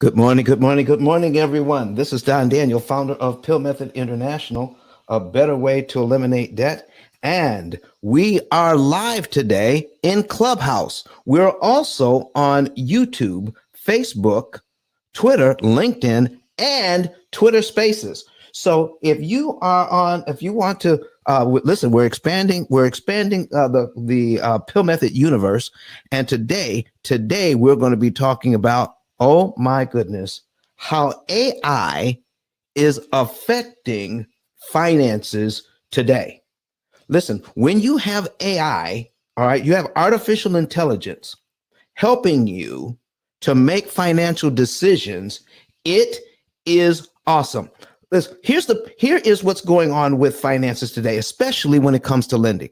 Good morning, good morning, good morning, everyone. This is Don Daniel, founder of P.I.L.L Method International, a better way to eliminate debt. And we are live today in Clubhouse. We're also on YouTube, Facebook, Twitter, LinkedIn, and Twitter Spaces. So if you want to listen, we're expanding the P.I.L.L Method universe. And today we're going to be talking about, oh my goodness, how AI is affecting finances today. Listen, when you have AI, all right, you have artificial intelligence helping you to make financial decisions. It is awesome. Listen, here is what's going on with finances today, especially when it comes to lending.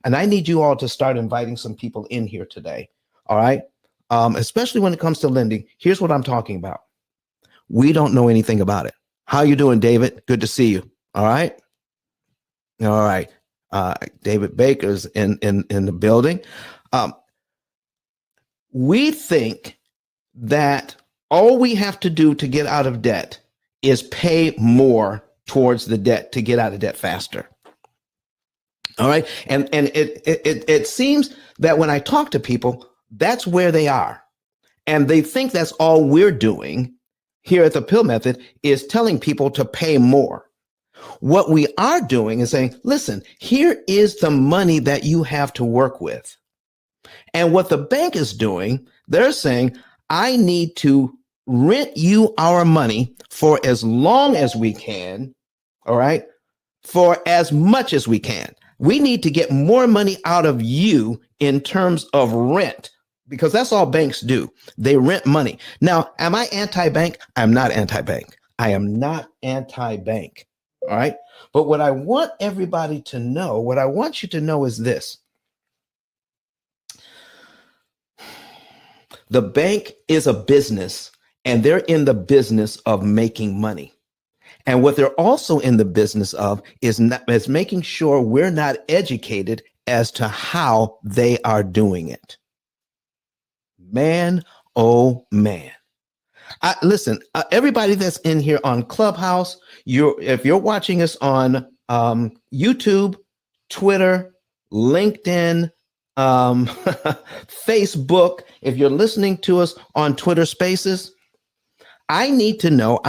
And I need you all to start inviting some people in here today. All right. Especially when it comes to lending. Here's what I'm talking about. We don't know anything about it. How you doing, David? Good to see you. All right. All right. David Baker's in the building. We think that all we have to do to get out of debt is pay more towards the debt to get out of debt faster. All right. And it seems that when I talk to people, that's where they are. And they think that's all we're doing here at the P.I.L.L Method is telling people to pay more. What we are doing is saying, listen, here is the money that you have to work with. And what the bank is doing, they're saying, I need to rent you our money for as long as we can, all right, for as much as we can. We need to get more money out of you in terms of rent, because that's all banks do. They rent money. Now, am I anti-bank? I'm not anti-bank. I am not anti-bank. All right. But what I want everybody to know, what I want you to know is this. The bank is a business, and they're in the business of making money. And what they're also in the business of is making sure we're not educated as to how they are doing it. Man, oh man. Listen, everybody that's in here on Clubhouse, if you're watching us on YouTube, Twitter, LinkedIn, Facebook, if you're listening to us on Twitter Spaces, I need to know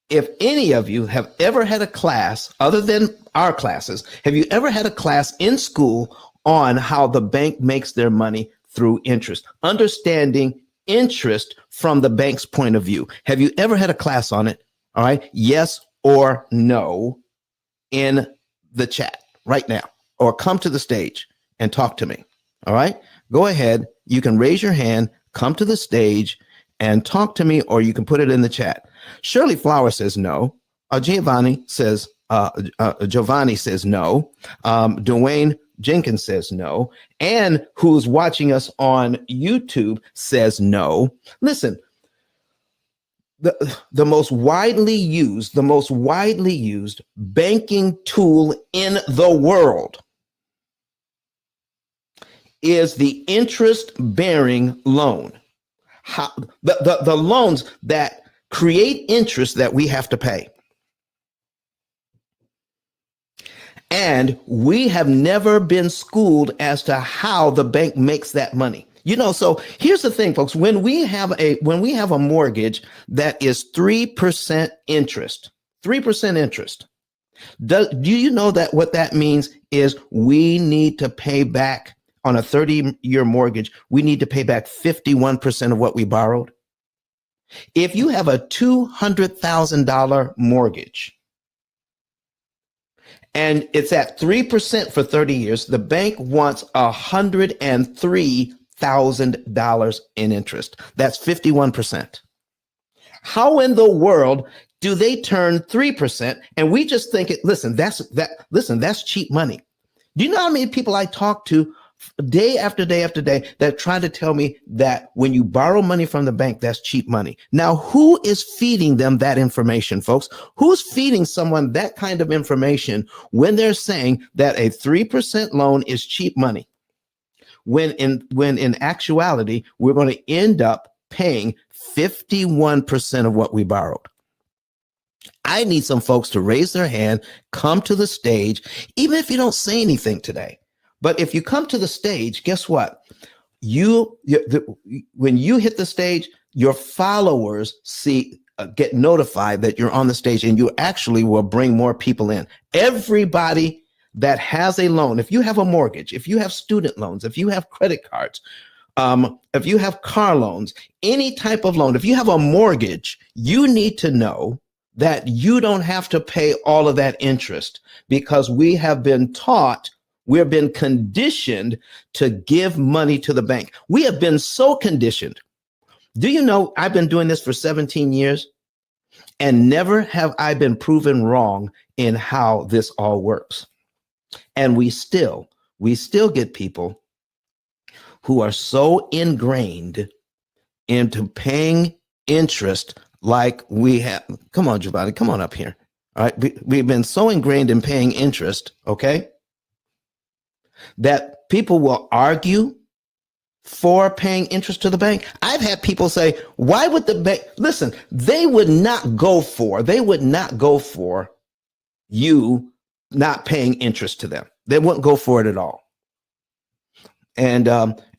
if any of you have ever had a class other than our classes. Have you ever had a class in school on how the bank makes their money through interest, understanding interest from the bank's point of view? Have you ever had a class on it? All right. Yes or no in the chat right now, or come to the stage and talk to me. All right. Go ahead. You can raise your hand, come to the stage and talk to me, or you can put it in the chat. Shirley Flower says no. Giovanni says no. Dwayne Jenkins says no. Ann, who's watching us on YouTube, says no. Listen, the most widely used banking tool in the world is the interest-bearing loan. The loans that create interest that we have to pay. And we have never been schooled as to how the bank makes that money. You know, so here's the thing, folks. When we have a mortgage that is 3% interest, do you know that what that means is we need to pay back on a 30-year mortgage, we need to pay back 51% of what we borrowed? If you have a $200,000 mortgage and it's at 3% for 30 years, the bank wants $103,000 in interest. That's 51%. How in the world do they turn 3%? And we just think that's cheap money. Do you know how many people I talk to day after day after day that try to tell me that when you borrow money from the bank, that's cheap money? Now, who is feeding them that information, folks? Who's feeding someone that kind of information when they're saying that a 3% loan is cheap money? when in actuality, we're going to end up paying 51% of what we borrowed. I need some folks to raise their hand, come to the stage, even if you don't say anything today. But if you come to the stage, guess what? When you hit the stage, your followers get notified that you're on the stage, and you actually will bring more people in. Everybody that has a loan, if you have a mortgage, if you have student loans, if you have credit cards, if you have car loans, any type of loan, if you have a mortgage, you need to know that you don't have to pay all of that interest, because we have been taught, we've been conditioned to give money to the bank. We have been so conditioned. Do you know I've been doing this for 17 years and never have I been proven wrong in how this all works. And we still get people who are so ingrained into paying interest like we have. Come on, Giovanni, come on up here. All right. We've been so ingrained in paying interest, okay, that people will argue for paying interest to the bank. I've had people say, why would the bank, listen, they would not go for you not paying interest to them. They wouldn't go for it at all. And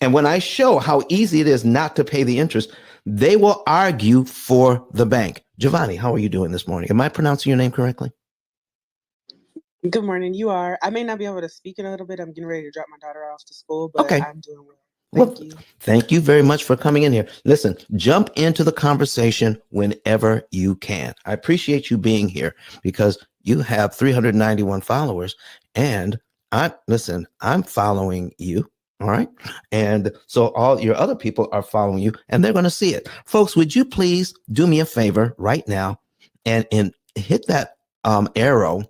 when I show how easy it is not to pay the interest, they will argue for the bank. Giovanni, how are you doing this morning? Am I pronouncing your name correctly? Good morning. You are. I may not be able to speak in a little bit. I'm getting ready to drop my daughter off to school, but okay. I'm doing well. Thank you. Thank you very much for coming in here. Listen, jump into the conversation whenever you can. I appreciate you being here because you have 391 followers, and I'm following you. All right. And so all your other people are following you, and they're going to see it. Folks, would you please do me a favor right now and hit that arrow?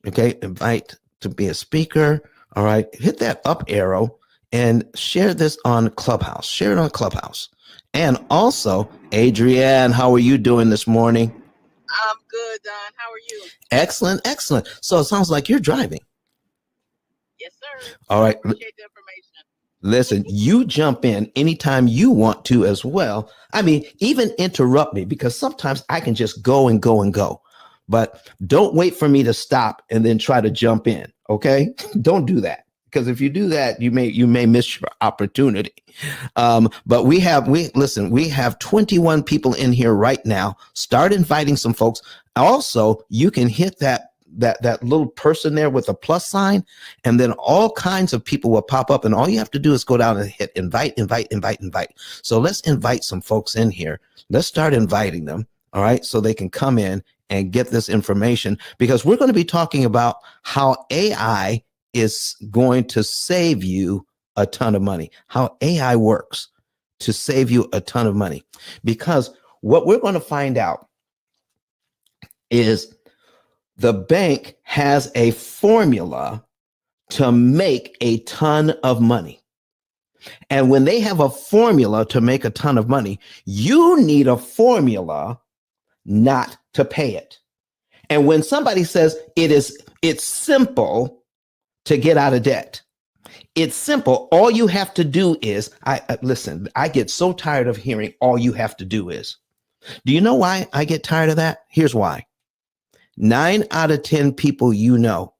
Okay. Invite to be a speaker. All right. Hit that up arrow and share this on Clubhouse. Share it on Clubhouse. And also, Adrienne, how are you doing this morning? I'm good, Don. How are you? Excellent. Excellent. So it sounds like you're driving. Yes, sir. All right. Appreciate the information. Listen, you jump in anytime you want to as well. I mean, even interrupt me, because sometimes I can just go and go and go. But don't wait for me to stop and then try to jump in. Okay? Don't do that, because if you do that, you may miss your opportunity. But we have 21 people in here right now. Start inviting some folks. Also, you can hit that little person there with a plus sign, and then all kinds of people will pop up, and all you have to do is go down and hit invite. So let's invite some folks in here. Let's start inviting them. All right. So they can come in and get this information, because we're going to be talking about how AI is going to save you a ton of money, how AI works to save you a ton of money. Because what we're going to find out is the bank has a formula to make a ton of money. And when they have a formula to make a ton of money, you need a formula not to pay it. And when somebody says it's simple to get out of debt, it's simple. All you have to do is, listen, I get so tired of hearing all you have to do is. Do you know why I get tired of that? Here's why. 9 out of 10 people you know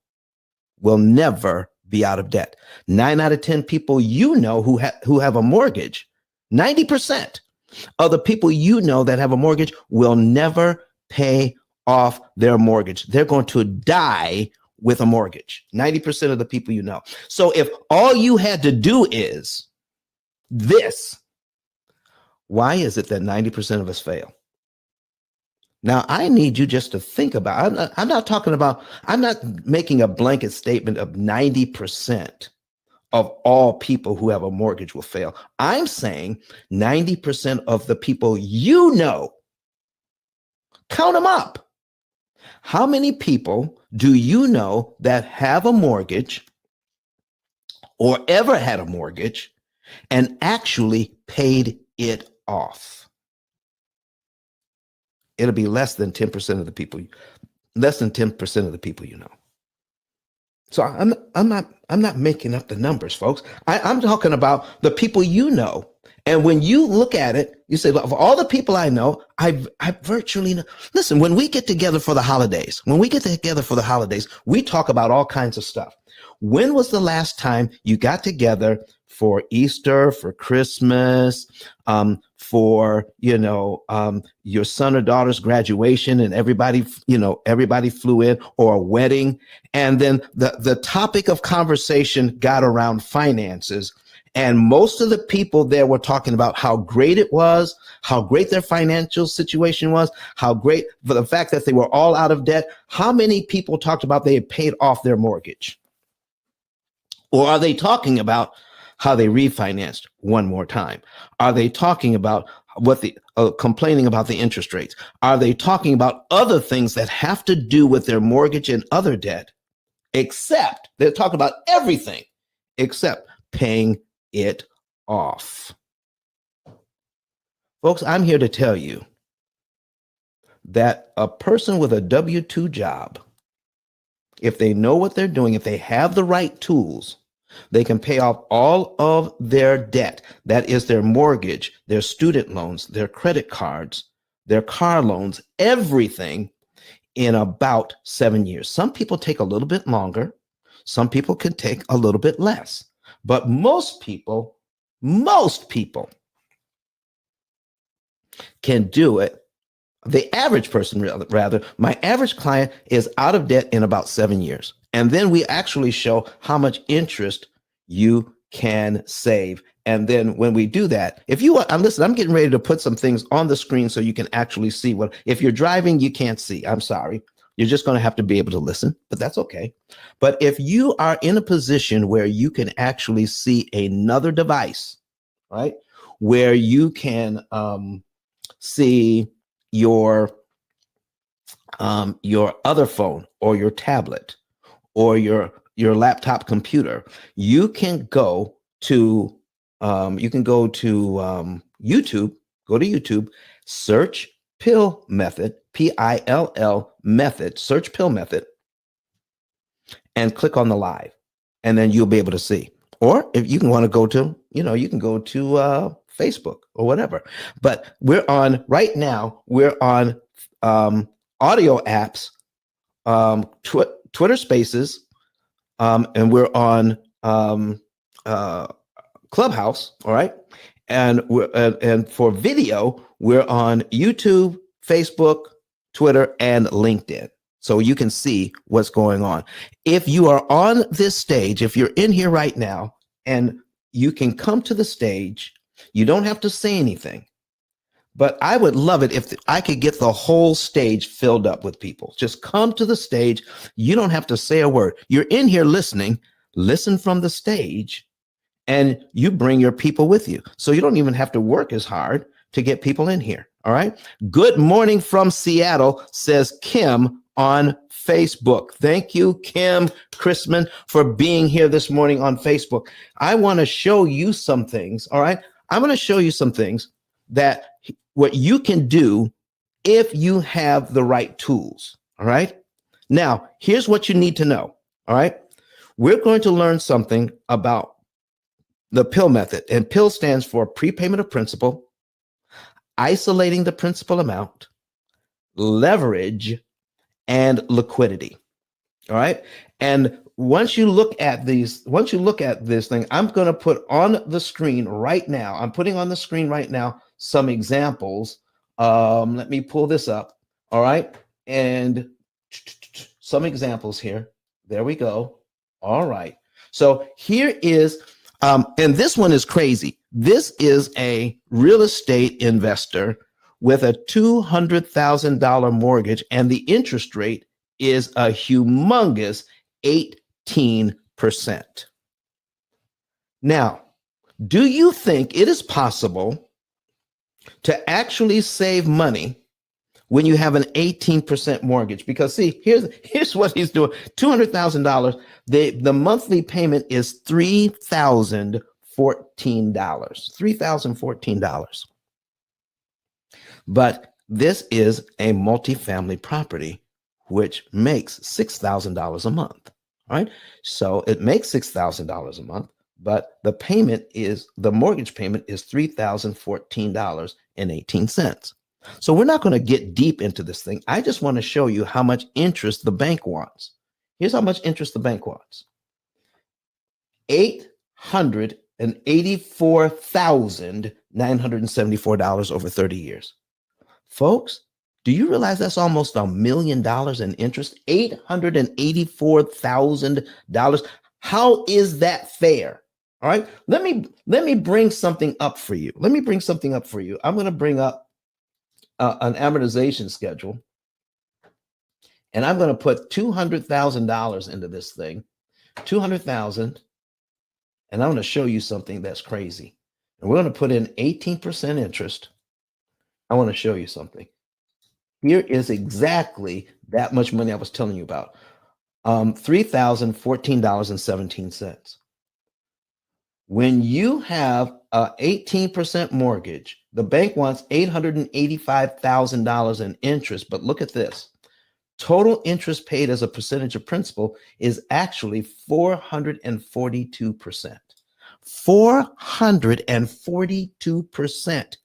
will never be out of debt. 9 out of 10 people you know who have a mortgage, 90% of the people you know that have a mortgage will never pay off their mortgage. They're going to die with a mortgage. 90% of the people you know. So if all you had to do is this, why is it that 90% of us fail? Now, I need you just to think about, I'm not making a blanket statement of 90% of all people who have a mortgage will fail. I'm saying 90% of the people you know. Count them up. How many people do you know that have a mortgage or ever had a mortgage and actually paid it off? It'll be less than 10% of the people, less than 10% of the people you know. So I'm not making up the numbers, folks. I'm talking about the people you know. And when you look at it, you say, of all the people I know, I virtually know. Listen, when we get together for the holidays, we talk about all kinds of stuff. When was the last time you got together for Easter, for Christmas, for your son or daughter's graduation, and everybody flew in, or a wedding, and then the topic of conversation got around finances, and most of the people there were talking about how great it was, how great their financial situation was, how great for the fact that they were all out of debt. How many people talked about they had paid off their mortgage? Or are they talking about how they refinanced one more time? Are they talking about complaining about the interest rates? Are they talking about other things that have to do with their mortgage and other debt? Except they're talking about everything except paying it off. Folks, I'm here to tell you that a person with a W-2 job, if they know what they're doing, if they have the right tools, they can pay off all of their debt. That is their mortgage, their student loans, their credit cards, their car loans, everything, in about 7 years. Some people take a little bit longer. Some people can take a little bit less. But most people can do it. The average person, rather, my average client is out of debt in about 7 years. And then we actually show how much interest you can save. And then when we do that, if you want, listen, I'm getting ready to put some things on the screen so you can actually see what, if you're driving, you can't see. I'm sorry. You're just going to have to be able to listen, but that's okay. But if you are in a position where you can actually see another device, right, where you can see your other phone or your tablet or your laptop computer, you can go to YouTube. Go to YouTube, search P.I.L.L method, P.I.L.L method, search P.I.L.L method, and click on the live, and then you'll be able to see. Or if you want to go to, you can go to Facebook or whatever. But we're on right now. We're on audio apps, Twitter Spaces, and we're on Clubhouse. All right, and and for video, we're on YouTube, Facebook, Twitter, and LinkedIn. So you can see what's going on. If you are on this stage, if you're in here right now, and you can come to the stage, you don't have to say anything. But I would love it if I could get the whole stage filled up with people. Just come to the stage. You don't have to say a word. You're in here listening. Listen from the stage, and you bring your people with you. So you don't even have to work as hard to get people in here. All right. Good morning from Seattle, says Kim on Facebook. Thank you, Kim Chrisman, for being here this morning on Facebook. I want to show you some things. All right. I'm going to show you some things that what you can do if you have the right tools. All right. Now, here's what you need to know. All right. We're going to learn something about the P.I.L.L method, and P.I.L.L stands for prepayment of principal, isolating the principal amount, leverage, and liquidity. All right. And once you look at this thing, I'm going to put on the screen right now. I'm putting on the screen right now some examples. Let me pull this up. All right. And some examples here. There we go. All right. So here is, and this one is crazy. This is a real estate investor with a $200,000 mortgage, and the interest rate is a humongous 18%. Now, do you think it is possible to actually save money when you have an 18% mortgage? Because see, here's what he's doing. $200,000. The monthly payment is $3,014. $3,014. But this is a multifamily property, which makes $6,000 a month. All right. So it makes $6,000 a month, but the mortgage payment is $3,014.18. So we're not going to get deep into this thing. I just want to show you how much interest the bank wants. Here's how much interest the bank wants. $884,974 over 30 years. Folks, do you realize that's almost $1 million in interest? $884,000. How is that fair? All right. Let me bring something up for you. I'm going to bring up an amortization schedule, and I'm going to put $200,000 into this thing. 200,000. And I'm going to show you something that's crazy. And we're going to put in 18% interest. I want to show you something. Here is exactly that much money I was telling you about. $3,014.17. When you have an 18% mortgage, the bank wants $885,000 in interest. But look at this. Total interest paid as a percentage of principal is actually 442%. 442%.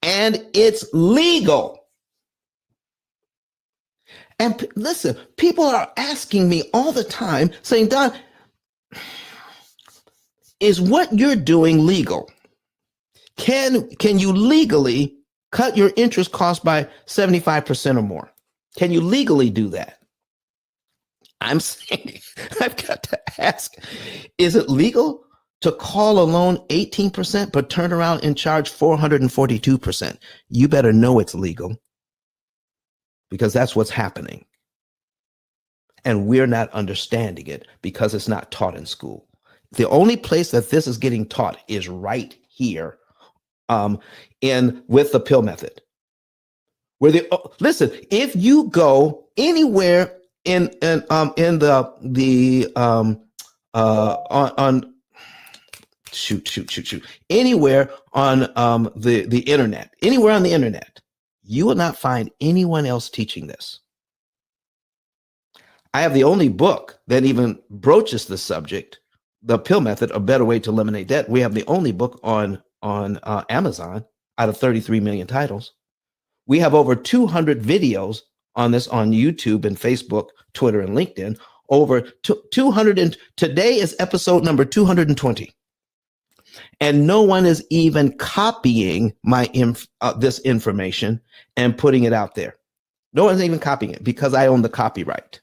And it's legal. And listen, people are asking me all the time saying, Don, is what you're doing legal? Can you legally cut your interest cost by 75% or more? Can you legally do that? I'm saying, I've got to ask, is it legal to call a loan 18% but turn around and charge 442%? You better know it's legal, because that's what's happening. And we're not understanding it because it's not taught in school. The only place that this is getting taught is right here with the P.I.L.L method. Listen, if you go anywhere anywhere on the internet, you will not find anyone else teaching this. I have the only book that even broaches the subject, the P.I.L.L method, a better way to eliminate debt. We have the only book on Amazon out of 33 million titles. We have over 200 videos on this on YouTube and Facebook, Twitter, and LinkedIn. Over 200, and today is episode number 220. And no one is even copying this information and putting it out there. No one's even copying it because I own the copyright.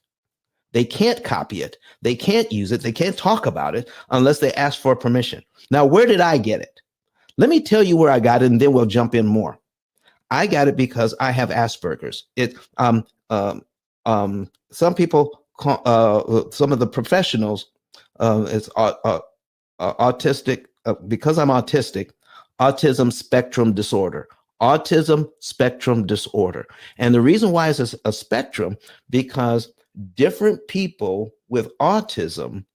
They can't copy it. They can't use it. They can't talk about it unless they ask for permission. Now, where did I get it? Let me tell you where I got it, and then we'll jump in more. I got it because I have Asperger's. Some people call, some of the professionals, it's autistic, because I'm autistic, autism spectrum disorder. Autism spectrum disorder. And the reason why it's a spectrum, because different people with autism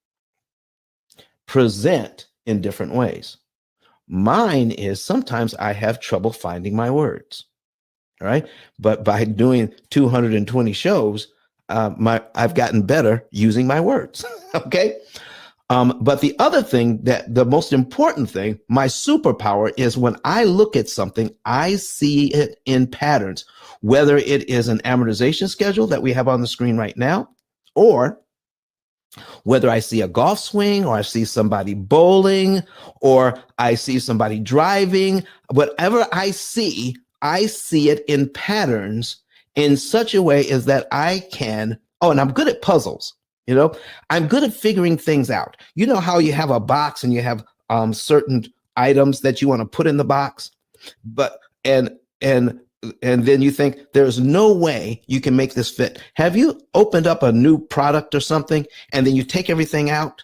present in different ways. Mine is sometimes I have trouble finding my words. All right. But by doing 220 shows, I've gotten better using my words. Okay. But the other thing, that the most important thing, my superpower, is when I look at something, I see it in patterns, whether it is an amortization schedule that we have on the screen right now, or whether I see a golf swing, or I see somebody bowling, or I see somebody driving. Whatever I see it in patterns in such a way as that I can, and I'm good at puzzles. You know, I'm good at figuring things out. You know how you have a box and you have certain items that you want to put in the box, but and then you think there's no way you can make this fit. Have you opened up a new product or something and then you take everything out?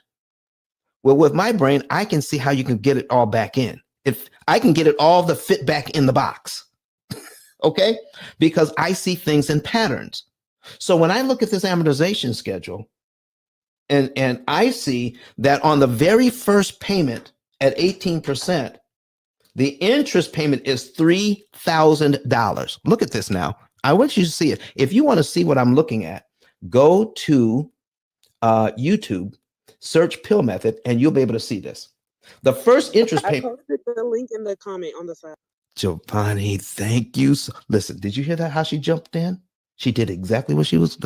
Well, with my brain, I can see how you can get it all back in. If I can get it all to fit back in the box, okay? Because I see things in patterns. So when I look at this amortization schedule, and I see that on the very first payment at 18%, the interest payment is $3,000. Look at this now. I want you to see it. If you want to see what I'm looking at, go to YouTube, search Pill Method, and you'll be able to see this. The first interest I payment. posted the link in the comment on the side. Giovanni, thank you. Listen, did you hear that? How she jumped in? She did exactly what she was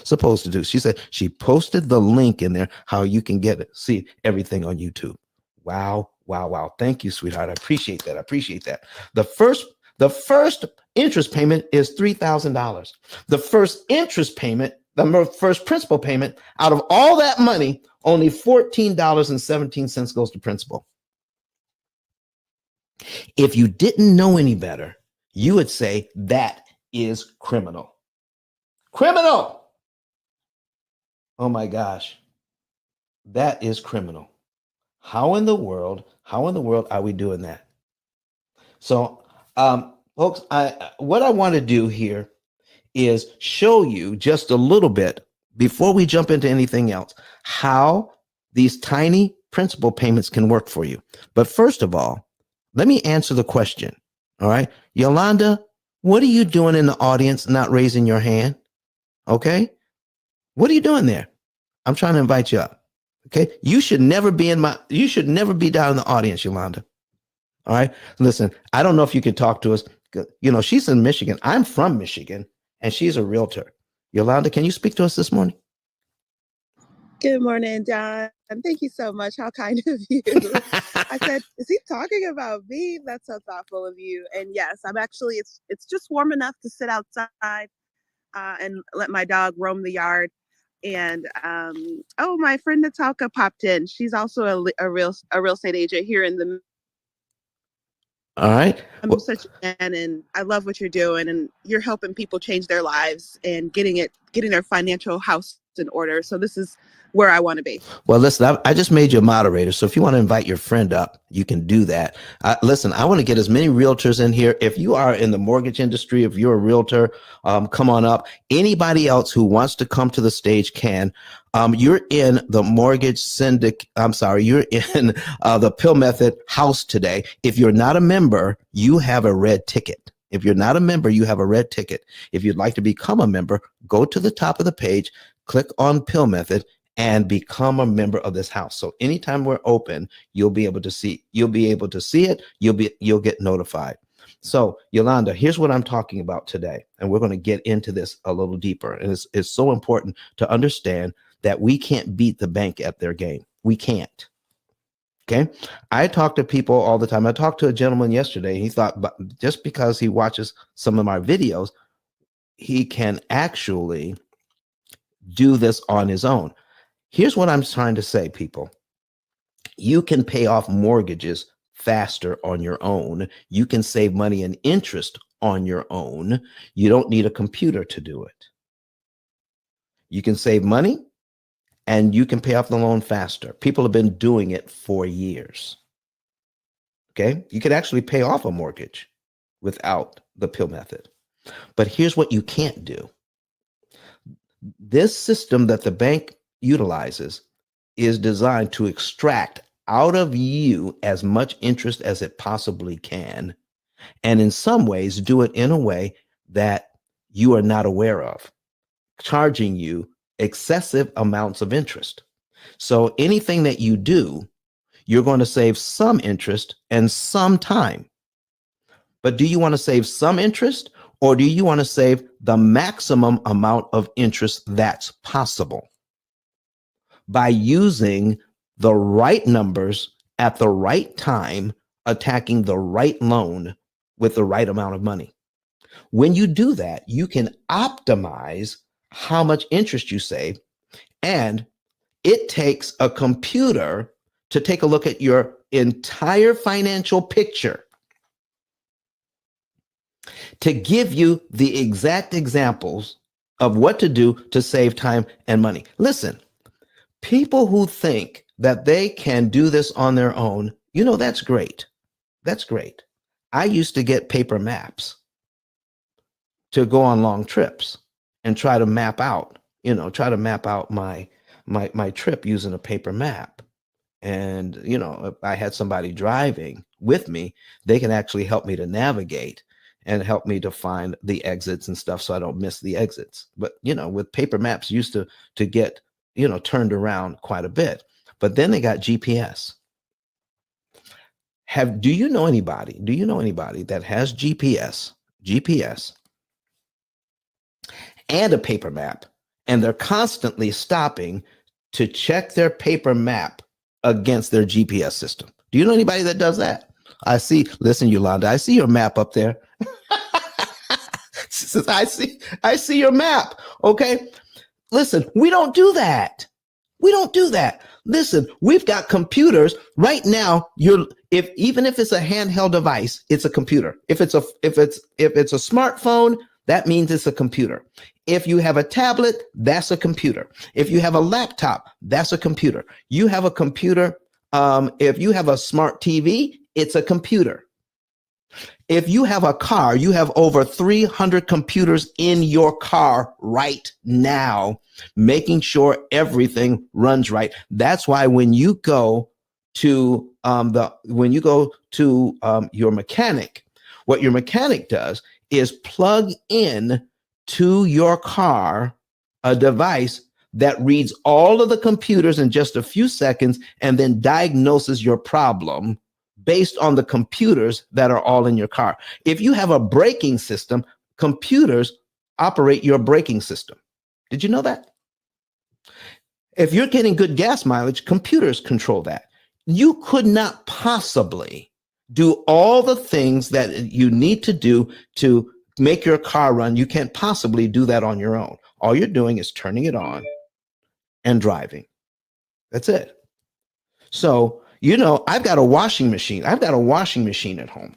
supposed to do. She said she posted the link in there, how you can get it, see everything on YouTube. Wow, wow, wow. Thank you, sweetheart. I appreciate that. I appreciate that. The first interest payment is $3,000. The first interest payment, the first principal payment, out of all that money, only $14.17 goes to principal. If you didn't know any better, you would say that is criminal. Criminal. Oh my gosh. That is criminal. How in the world are we doing that? So, folks, what I want to do here is show you just a little bit before we jump into anything else, how these tiny principal payments can work for you. But first of all, let me answer the question. All right. Yolanda, what are you doing in the audience not raising your hand? Okay. What are you doing there? I'm trying to invite you up. Okay. You should never be down in the audience, Yolanda. All right. Listen, I don't know if you can talk to us. You know, she's in Michigan. I'm from Michigan and she's a realtor. Yolanda, can you speak to us this morning? Good morning, John. Thank you so much. How kind of you. I said, is he talking about me? That's so thoughtful of you. And yes, I'm actually, it's just warm enough to sit outside and let my dog roam the yard. And oh, my friend Natalka popped in. She's also a real estate agent here in the. All right. I'm such a fan, and I love what you're doing, and you're helping people change their lives and getting their financial house in order. So this is where I want to be. Well, listen, I just made you a moderator. So if you want to invite your friend up, you can do that. Listen, I want to get as many realtors in here. If you are in the mortgage industry, if you're a realtor, come on up. Anybody else who wants to come to the stage can. You're in the mortgage syndic. You're in the Pill Method house today. If you're not a member, you have a red ticket. If you're not a member, you have a red ticket. If you'd like to become a member, go to the top of the page, click on Pill Method, and become a member of this house. So anytime we're open, you'll be able to see it. You'll get notified. So Yolanda, here's what I'm talking about today. And we're going to get into this a little deeper. And it's so important to understand that we can't beat the bank at their game. We can't. Okay. I talk to people all the time. I talked to a gentleman yesterday. He thought, but just because he watches some of my videos, he can actually do this on his own. Here's what I'm trying to say, people. You can pay off mortgages faster on your own. You can save money and interest on your own. You don't need a computer to do it. You can save money and you can pay off the loan faster. People have been doing it for years. Okay. You could actually pay off a mortgage without the Pill Method. But here's what you can't do. This system that the bank utilizes is designed to extract out of you as much interest as it possibly can, and in some ways do it in a way that you are not aware of, charging you excessive amounts of interest. So anything that you do, you're going to save some interest and some time. But do you want to save some interest, or do you want to save the maximum amount of interest that's possible by using the right numbers at the right time, attacking the right loan with the right amount of money? When you do that, you can optimize how much interest you save, and it takes a computer to take a look at your entire financial picture to give you the exact examples of what to do to save time and money. Listen, people who think that they can do this on their own, that's great. That's great. I used to get paper maps to go on long trips and try to map out my trip using a paper map. And, if I had somebody driving with me, they can actually help me to navigate and help me to find the exits and stuff so I don't miss the exits. But, with paper maps, used to get turned around quite a bit. But then they got GPS. Do you know anybody that has GPS and a paper map, and they're constantly stopping to check their paper map against their GPS system? Do you know anybody that does that? Listen, Yolanda, I see your map up there. She says, I see your map. Okay. Listen, we don't do that. Listen, we've got computers right now. Even if it's a handheld device, it's a computer. If it's a smartphone, that means it's a computer. If you have a tablet, that's a computer. If you have a laptop, that's a computer. You have a computer. If you have a smart TV, it's a computer. If you have a car, you have over 300 computers in your car right now, making sure everything runs right. That's why when you go to your mechanic, what your mechanic does is plug in to your car a device that reads all of the computers in just a few seconds and then diagnoses your problem based on the computers that are all in your car. If you have a braking system, computers operate your braking system. Did you know that? If you're getting good gas mileage, computers control that. You could not possibly do all the things that you need to do to make your car run. You can't possibly do that on your own. All you're doing is turning it on and driving. That's it. So, I've got a washing machine. I've got a washing machine at home.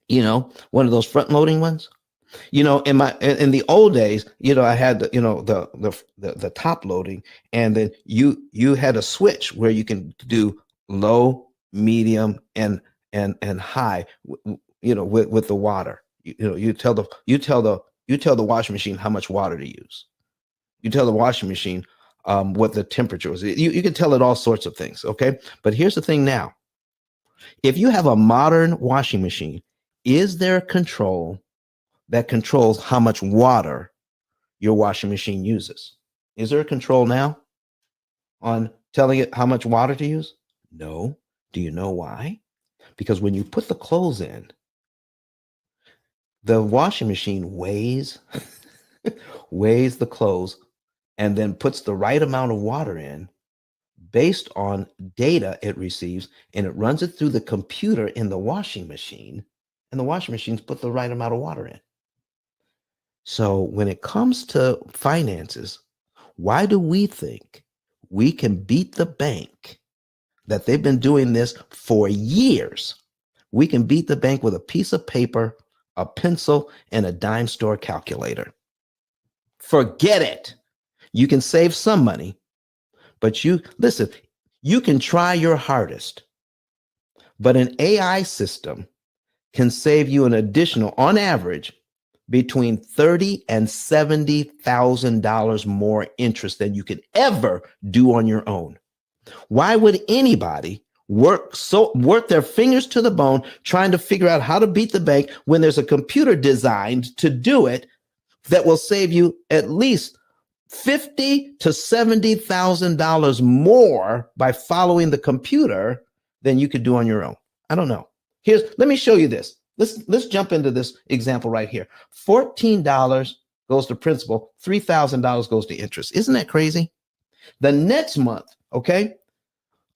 One of those front loading ones. In the old days, I had the top loading, and then you had a switch where you can do low, medium, and high. With the water. You tell the washing machine how much water to use. You tell the washing machine what the temperature is. You can tell it all sorts of things. Okay. But here's the thing now. If you have a modern washing machine, is there a control that controls how much water your washing machine uses? Is there a control now on telling it how much water to use? No. Do you know why? Because when you put the clothes in, the washing machine weighs the clothes and then puts the right amount of water in based on data it receives, and it runs it through the computer in the washing machine, and the washing machines put the right amount of water in. So when it comes to finances, why do we think we can beat the bank that they've been doing this for years? We can beat the bank with a piece of paper, a pencil, and a dime store calculator. Forget it. You can save some money, but you can try your hardest, but an AI system can save you an additional, on average, between $30,000 and $70,000 more interest than you could ever do on your own. Why would anybody work their fingers to the bone trying to figure out how to beat the bank when there's a computer designed to do it that will save you at least $50,000 to $70,000 more by following the computer than you could do on your own? I don't know. Let me show you this. Let's jump into this example right here. $14 goes to principal, $3,000 goes to interest. Isn't that crazy? The next month, okay,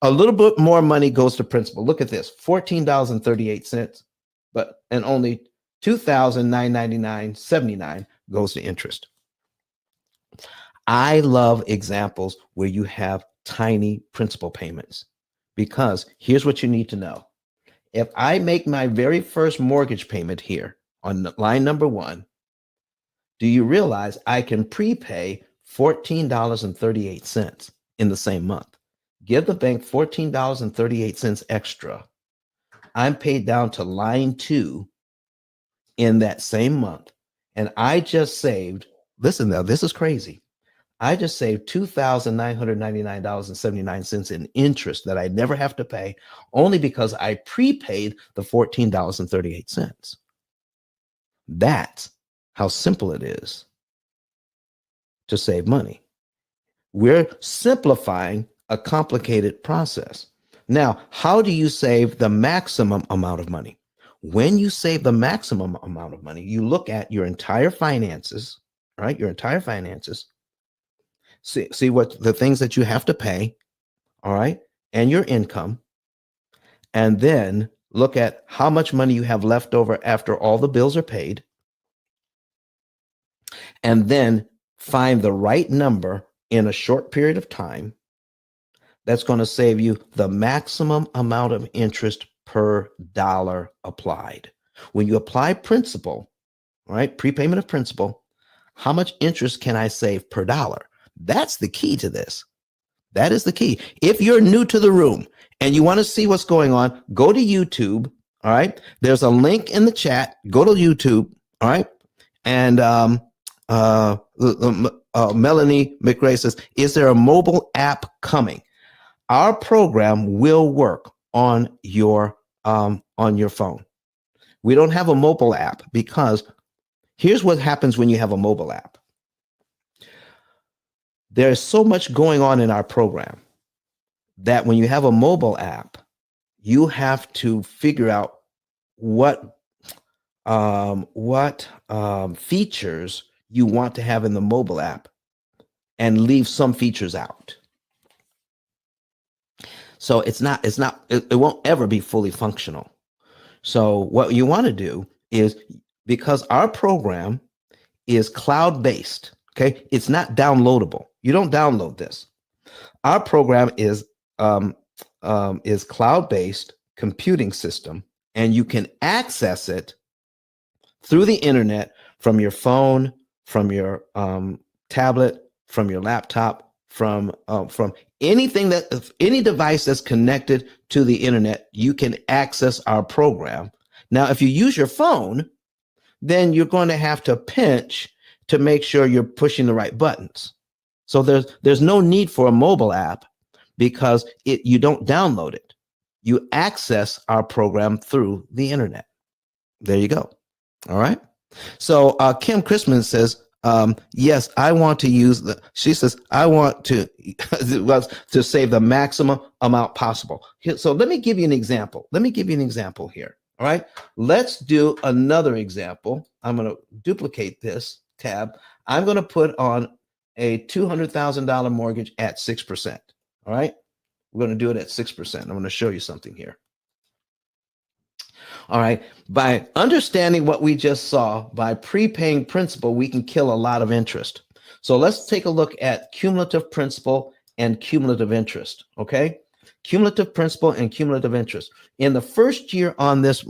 a little bit more money goes to principal. Look at this, $14.38, and only $2,999.79 goes to interest. I love examples where you have tiny principal payments, because here's what you need to know. If I make my very first mortgage payment here on line number 1, do you realize I can prepay $14.38 in the same month? Give the bank $14.38 extra. I'm paid down to line 2 in that same month. And I just saved, listen now, this is crazy. I just saved $2,999.79 in interest that I never have to pay, only because I prepaid the $14.38. That's how simple it is to save money. We're simplifying a complicated process. Now, how do you save the maximum amount of money? When you save the maximum amount of money, you look at your entire finances, right? Your entire finances. See what the things that you have to pay, all right, and your income, and then look at how much money you have left over after all the bills are paid, and then find the right number in a short period of time that's going to save you the maximum amount of interest per dollar applied. When you apply principal, right, prepayment of principal, how much interest can I save per dollar? That's the key to this. That is the key. If you're new to the room and you want to see what's going on, go to YouTube. All right. There's a link in the chat. Go to YouTube. All right. And Melanie McRae says, is there a mobile app coming? Our program will work on your phone. We don't have a mobile app because here's what happens when you have a mobile app. There's so much going on in our program that when you have a mobile app, you have to figure out what features you want to have in the mobile app and leave some features out. So it won't ever be fully functional. So what you want to do is, because our program is cloud-based, okay, it's not downloadable. You don't download this. Our program is cloud-based computing system, and you can access it through the internet from your phone, from your tablet, from your laptop, from anything any device that's connected to the internet. You can access our program. Now, if you use your phone, then you're going to have to pinch to make sure you're pushing the right buttons. So there's no need for a mobile app because you don't download it. You access our program through the internet. There you go. All right. So Kim Christman says, yes, I want to use she says, I want to save the maximum amount possible. So let me give you an example. Here. All right. Let's do another example. I'm going to duplicate this tab. I'm going to put on a $200,000 mortgage at 6%. All right. We're going to do it at 6%. I'm going to show you something here. All right. By understanding what we just saw, by prepaying principal, we can kill a lot of interest. So let's take a look at cumulative principal and cumulative interest. Okay. Cumulative principal and cumulative interest. In the first year on this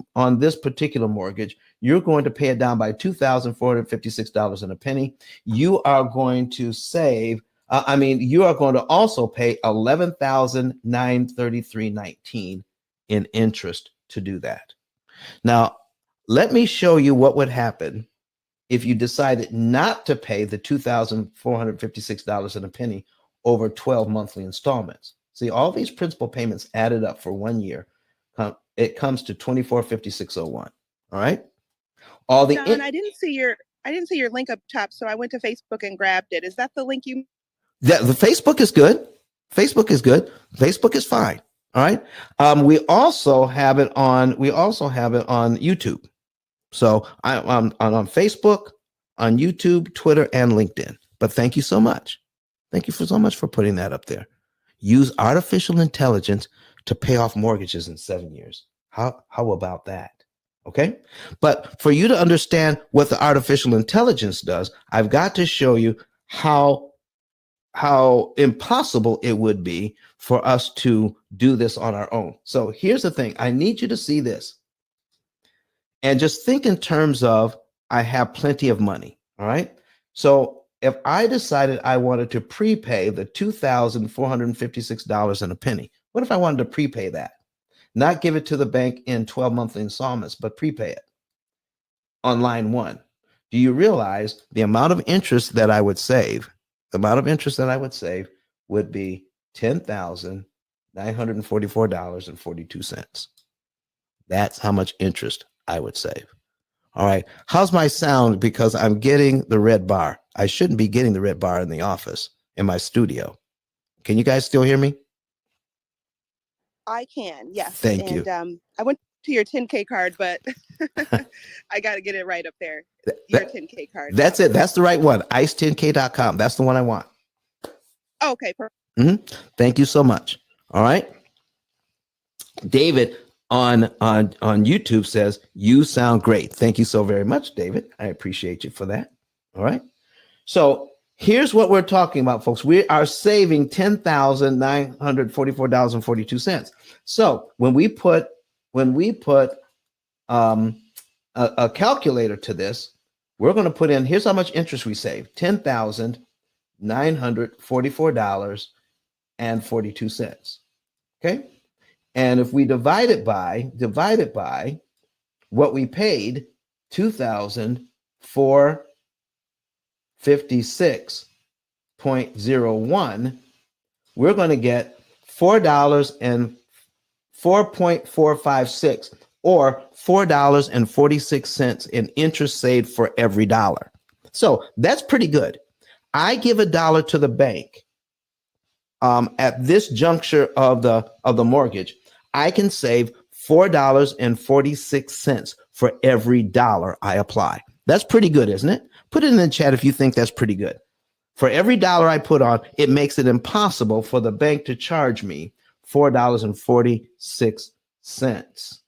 particular mortgage, you're going to pay it down by $2,456 and a penny. You are going to save, you are going to also pay $11,933.19 in interest to do that. Now, let me show you what would happen if you decided not to pay the $2,456 and a penny over 12 monthly installments. See, all these principal payments added up for 1 year, it comes to $2,456.01. All right. All the Don, I didn't see your link up top, so I went to Facebook and grabbed it. Is that the link you? The Facebook is good. Facebook is good. Facebook is fine. All right. We also have it on YouTube. So I'm on Facebook, on YouTube, Twitter, and LinkedIn. But thank you so much. Thank you so much for putting that up there. Use artificial intelligence to pay off mortgages in 7 years. How about that? Okay. But for you to understand what the artificial intelligence does, I've got to show you how impossible it would be for us to do this on our own. So here's the thing. I need you to see this and just think in terms of, I have plenty of money. All right. So if I decided I wanted to prepay the $2,456 and a penny, what if I wanted to prepay that? Not give it to the bank in 12 monthly installments, but prepay it on line one. Do you realize the amount of interest that I would save? The amount of interest that I would save would be $10,944.42. That's how much interest I would save. All right. How's my sound? Because I'm getting the red bar. I shouldn't be getting the red bar in the office, in my studio. Can you guys still hear me? I can, yes. Thank you. And I went to your 10K card, but I got to get it right up there. Your 10K card. That's it. That's the right one. ice10k.com. That's the one I want. Okay, perfect. Thank you so much. All right. David on YouTube says, you sound great. Thank you so very much, David. I appreciate you for that. All right. So here's what we're talking about, folks. We are saving $10,944.42. So when we put a calculator to this, we're going to put in, here's how much interest we save: $10,944.42. Okay. And if we divide it by what we paid, $2,456.01, we're going to get $4.456, or $4.46 in interest saved for every dollar. So that's pretty good. I give $1 to the bank at this juncture of the mortgage. I can save $4.46 for every dollar I apply. That's pretty good, isn't it? Put it in the chat if you think that's pretty good. For every dollar I put on, it makes it impossible for the bank to charge me $4.46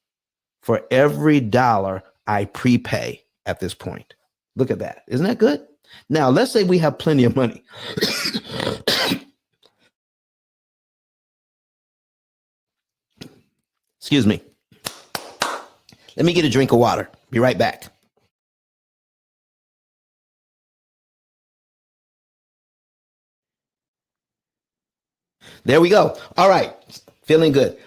for every dollar I prepay at this point. Look at that. Isn't that good? Now, let's say we have plenty of money. Excuse me. Let me get a drink of water. Be right back. There we go. All right. Feeling good.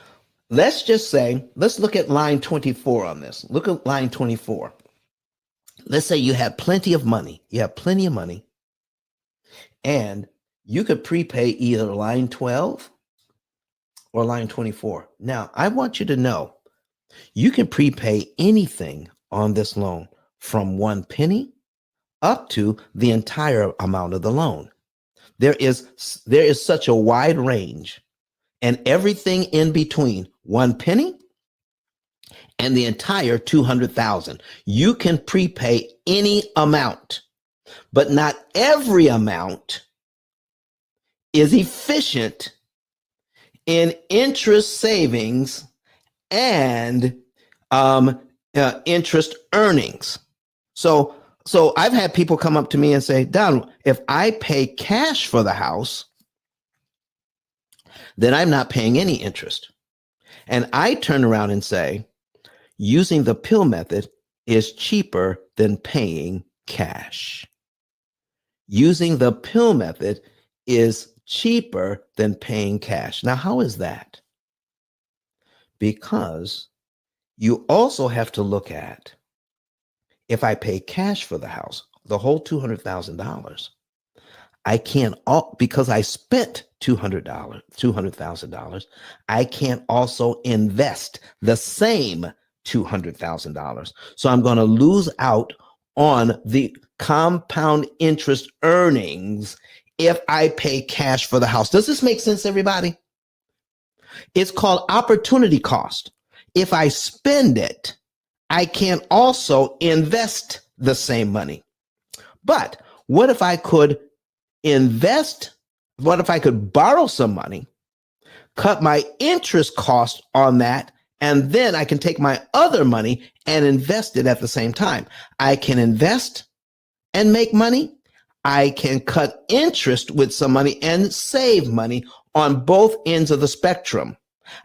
Let's just say, let's look at line 24 on this. Look at line 24. Let's say you have plenty of money. You have plenty of money. And you could prepay either line 12 or line 24. Now, I want you to know you can prepay anything on this loan from 1 penny up to the entire amount of the loan. There is such a wide range, and everything in between 1 penny and the entire 200,000. You can prepay any amount, but not every amount is efficient in interest savings and interest earnings. So I've had people come up to me and say, Don, if I pay cash for the house, then I'm not paying any interest. And I turn around and say, using the P.I.L.L method is cheaper than paying cash. Using the P.I.L.L method is cheaper than paying cash. Now, how is that? Because you also have to look at, if I pay cash for the house, the whole $200,000, I can't, because I spent $200,000, I can't also invest the same $200,000. So I'm going to lose out on the compound interest earnings if I pay cash for the house. Does this make sense, everybody? It's called opportunity cost. If I spend it, I can also invest the same money. But what if I could invest? What if I could borrow some money, cut my interest cost on that, and then I can take my other money and invest it at the same time? I can invest and make money. I can cut interest with some money and save money on both ends of the spectrum.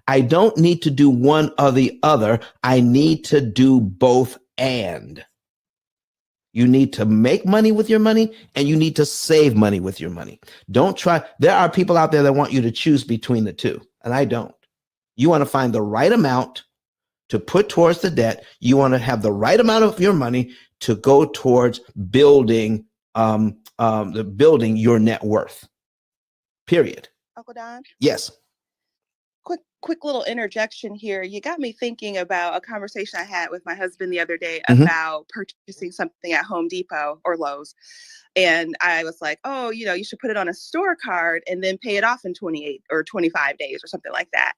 I don't need to do one or the other. I need to do both and. You need to make money with your money, and you need to save money with your money. Don't try. There are people out there that want you to choose between the two, and I don't. You want to find the right amount to put towards the debt. You want to have the right amount of your money to go towards building building your net worth. Period. Uncle Don? Yes. Quick quick little interjection here. You got me thinking about a conversation I had with my husband the other day Mhm. about purchasing something at Home Depot or Lowe's. And I was like, oh, you should put it on a store card and then pay it off in 28 or 25 days or something like that.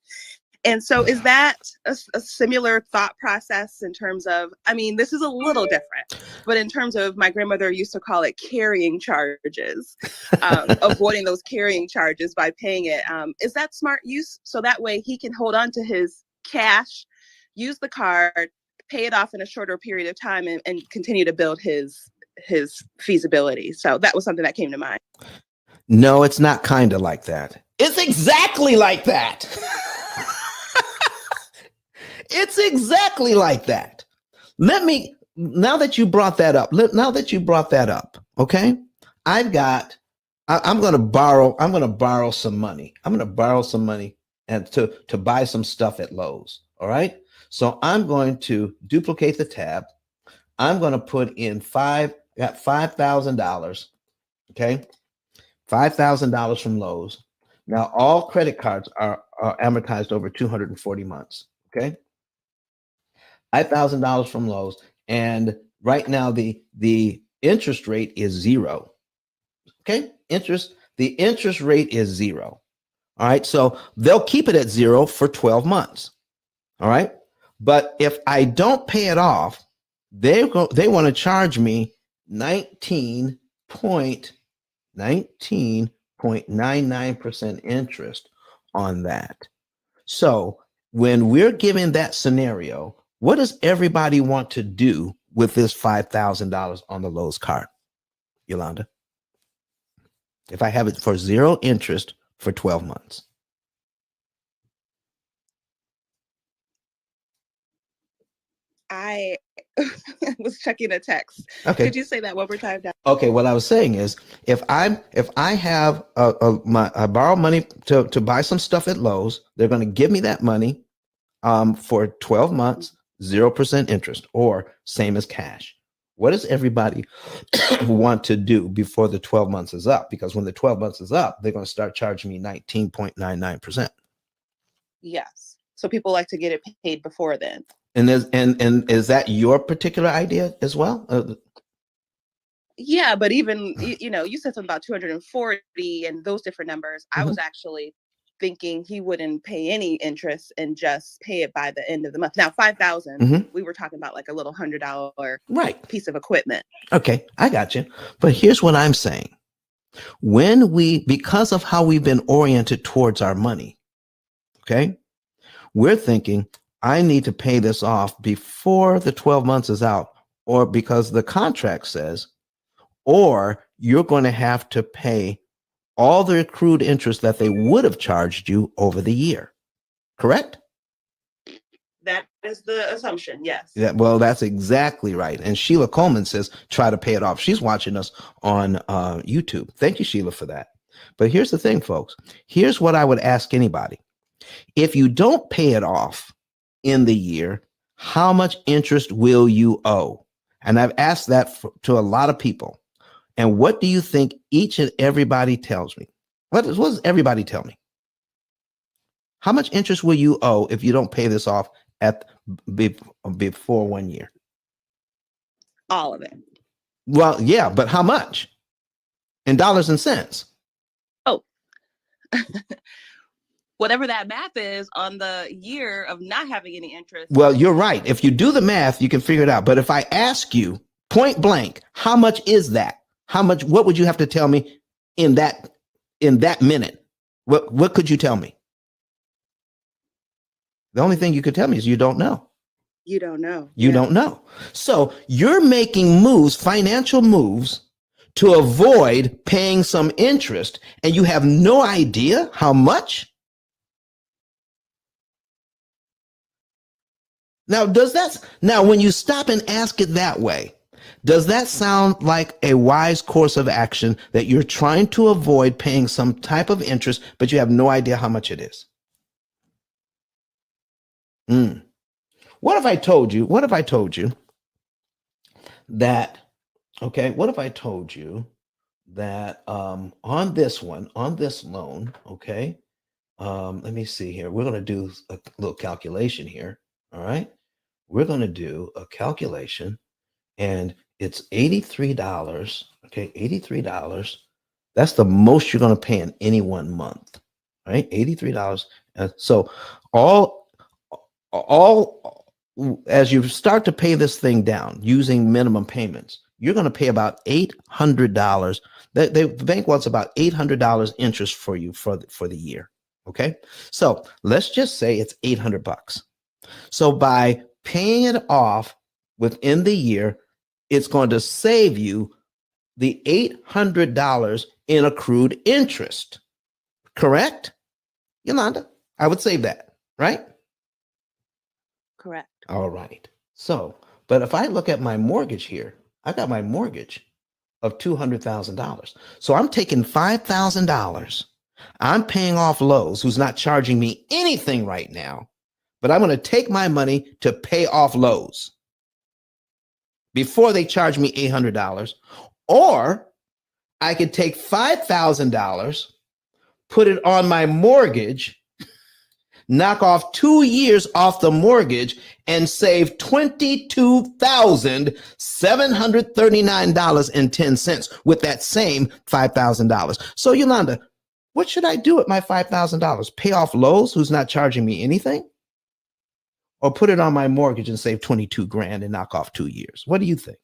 And so is that a similar thought process in terms of, I mean, this is a little different, but in terms of, my grandmother used to call it carrying charges, avoiding those carrying charges by paying it. Is that smart use? So that way he can hold on to his cash, use the card, pay it off in a shorter period of time, and continue to build his feasibility. So that was something that came to mind. No, it's not kind of like that. It's exactly like that. It's exactly like that. Now that you brought that up, okay? I'm going to borrow some money. I'm going to borrow some money and to buy some stuff at Lowe's. All right. So I'm going to duplicate the tab. I'm going to put in $5,000. Okay. $5,000 from Lowe's. Now all credit cards are amortized over 240 months. Okay. $5,000 from Lowe's, and right now the interest rate is zero. Okay, the interest rate is zero. All right, so they'll keep it at zero for 12 months. All right, but if I don't pay it off, they want to charge me 19.99% interest on that. So when we're given that scenario, what does everybody want to do with this $5,000 on the Lowe's card, Yolanda? If I have it for zero interest for 12 months. I was checking a text. Okay. Could you say that one more time? Okay. What I was saying is, if I have I borrow money to buy some stuff at Lowe's, they're going to give me that money for 12 months, 0% interest, or same as cash. What does everybody want to do before the 12 months is up? Because when the 12 months is up, they're going to start charging me 19.99%. Yes. So people like to get it paid before then. And is that your particular idea as well? Yeah, but even, you said something about 240 and those different numbers. I was actually thinking he wouldn't pay any interest and just pay it by the end of the month. Now, 5,000, we were talking about like a little $100 piece of equipment. Okay, I got you. But here's what I'm saying. Because of how we've been oriented towards our money, okay, we're thinking, I need to pay this off before the 12 months is out, or because the contract says, or you're going to have to pay all the accrued interest that they would have charged you over the year. Correct? That is the assumption, yes. Yeah, well, that's exactly right. And Sheila Coleman says, try to pay it off. She's watching us on YouTube. Thank you, Sheila, for that. But here's the thing, folks. Here's what I would ask anybody. If you don't pay it off in the year, how much interest will you owe? And I've asked that to a lot of people. And what do you think each and everybody tells me? What does everybody tell me? How much interest will you owe if you don't pay this off before 1 year? All of it. Well, yeah, but how much? In dollars and cents. Oh. Whatever that math is on the year of not having any interest. Well, you're right. If you do the math, you can figure it out. But if I ask you point blank, how much is that? What would you have to tell me in that minute? What could you tell me? The only thing you could tell me is you don't know. You don't know. You don't know. So you're making moves, financial moves, to avoid paying some interest, and you have no idea how much? Now, when you stop and ask it that way, does that sound like a wise course of action that you're trying to avoid paying some type of interest, but you have no idea how much it is? What if I told you that, okay, what if I told you that on this loan, okay, let me see here. We're going to do a little calculation here. All right. We're going to do a calculation, and it's $83. Okay. $83. That's the most you're going to pay in any 1 month. Right. $83. So all as you start to pay this thing down using minimum payments, you're going to pay about $800. The bank wants about $800 interest for you for the year. Okay. So let's just say it's $800. So by paying it off within the year, it's going to save you the $800 in accrued interest. Correct? Yolanda, I would save that, right? Correct. All right. So, but if I look at my mortgage here, I got my mortgage of $200,000. So I'm taking $5,000. I'm paying off Lowe's, who's not charging me anything right now, but I'm going to take my money to pay off Lowe's before they charge me $800. Or I could take $5,000, put it on my mortgage, knock off 2 years off the mortgage, and save $22,739.10 with that same $5,000. So Yolanda, what should I do with my $5,000? Pay off Lowe's, who's not charging me anything? Or put it on my mortgage and save 22 grand and knock off 2 years? What do you think?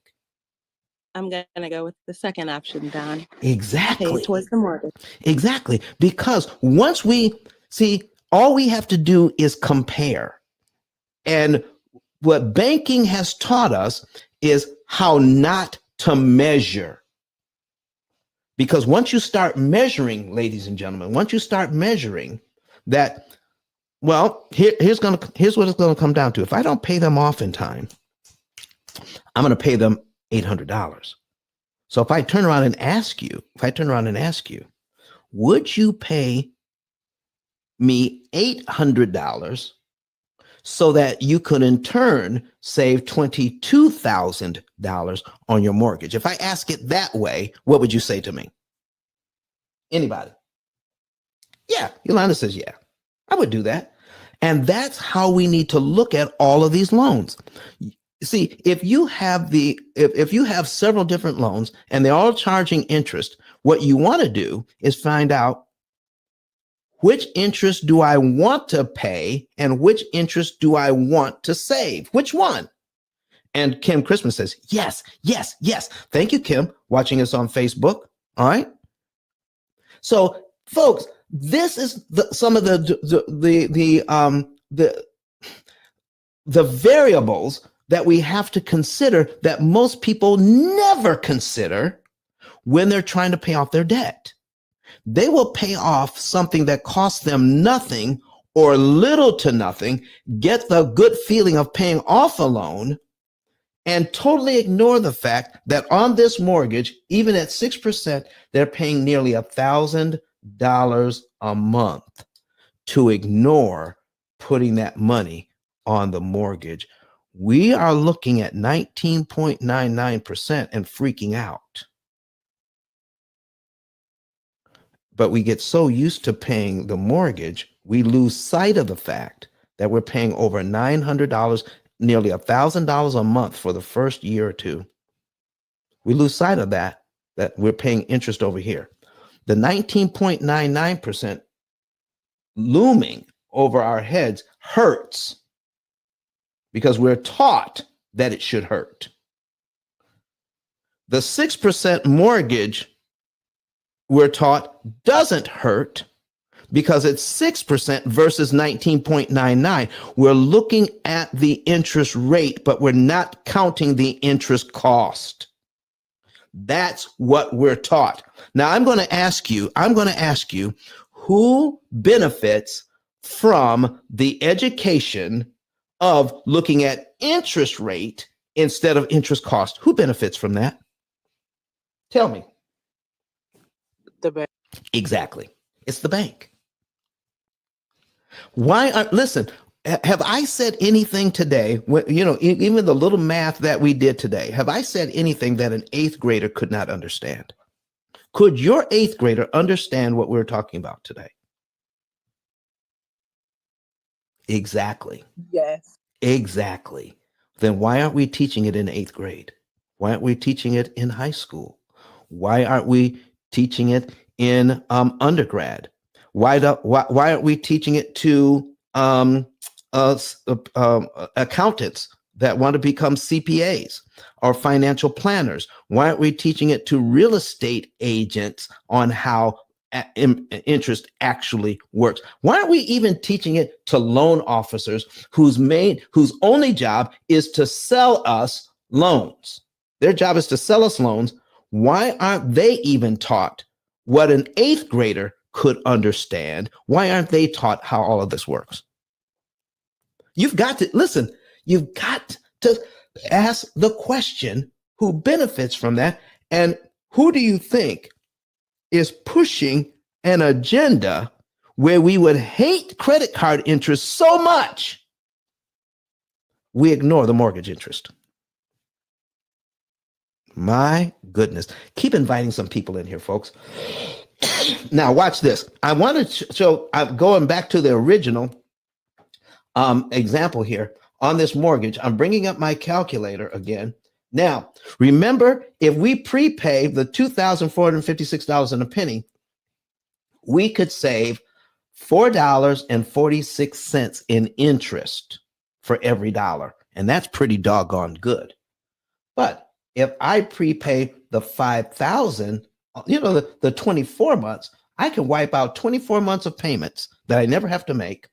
I'm going to go with the second option, Don. Exactly. Pay towards the mortgage. Exactly. Because once we see, all we have to do is compare. And what banking has taught us is how not to measure. Because once you start measuring, ladies and gentlemen, once you start measuring that, well, here's what it's going to come down to. If I don't pay them off in time, I'm going to pay them $800. So if I turn around and ask you, would you pay me $800 so that you could in turn save $22,000 on your mortgage? If I ask it that way, what would you say to me? Anybody? Yeah, Yolanda says, yeah, I would do that. And that's how we need to look at all of these loans. See, if you have several different loans and they're all charging interest, what you want to do is find out, which interest do I want to pay and which interest do I want to save? Which one? And Kim Christmas says, yes, yes, yes. Thank you, Kim, watching us on Facebook. All right. So, folks, this is some of the variables that we have to consider that most people never consider when they're trying to pay off their debt. They will pay off something that costs them nothing or little to nothing, get the good feeling of paying off a loan, and totally ignore the fact that on this mortgage, even at 6%, they're paying nearly $1,000 a month to ignore putting that money on the mortgage. We are looking at 19.99% and freaking out. But we get so used to paying the mortgage, we lose sight of the fact that we're paying over $900, nearly $1,000 a month for the first year or two. We lose sight of that we're paying interest over here. The 19.99% looming over our heads hurts because we're taught that it should hurt. The 6% mortgage, we're taught, doesn't hurt because it's 6% versus 19.99. We're looking at the interest rate, but we're not counting the interest cost. That's what we're taught. Now I'm going to ask you, who benefits from the education of looking at interest rate instead of interest cost? Who benefits from that? Tell me. The bank. Exactly. It's the bank. Listen, have I said anything today, even the little math that we did today, have I said anything that an 8th grader could not understand? Could your 8th grader understand what we're talking about today? Exactly. Yes. Exactly. Then why aren't we teaching it in 8th grade? Why aren't we teaching it in high school? Why aren't we teaching it in undergrad? Why aren't we teaching it to accountants that want to become CPAs or financial planners? Why aren't we teaching it to real estate agents on how interest actually works? Why aren't we even teaching it to loan officers whose only job is to sell us loans? Their job is to sell us loans. Why aren't they even taught what an 8th grader could understand? Why aren't they taught how all of this works? You've got to listen. You've got to ask the question, who benefits from that? And who do you think is pushing an agenda where we would hate credit card interest so much we ignore the mortgage interest? My goodness. Keep inviting some people in here, folks. Now, watch this. I want to show, I'm going back to the original example here on this mortgage. I'm bringing up my calculator again. Now, remember, if we prepay the $2,456 and a penny, we could save $4.46 in interest for every dollar. And that's pretty doggone good. But if I prepay the 5,000, the 24 months, I can wipe out 24 months of payments that I never have to make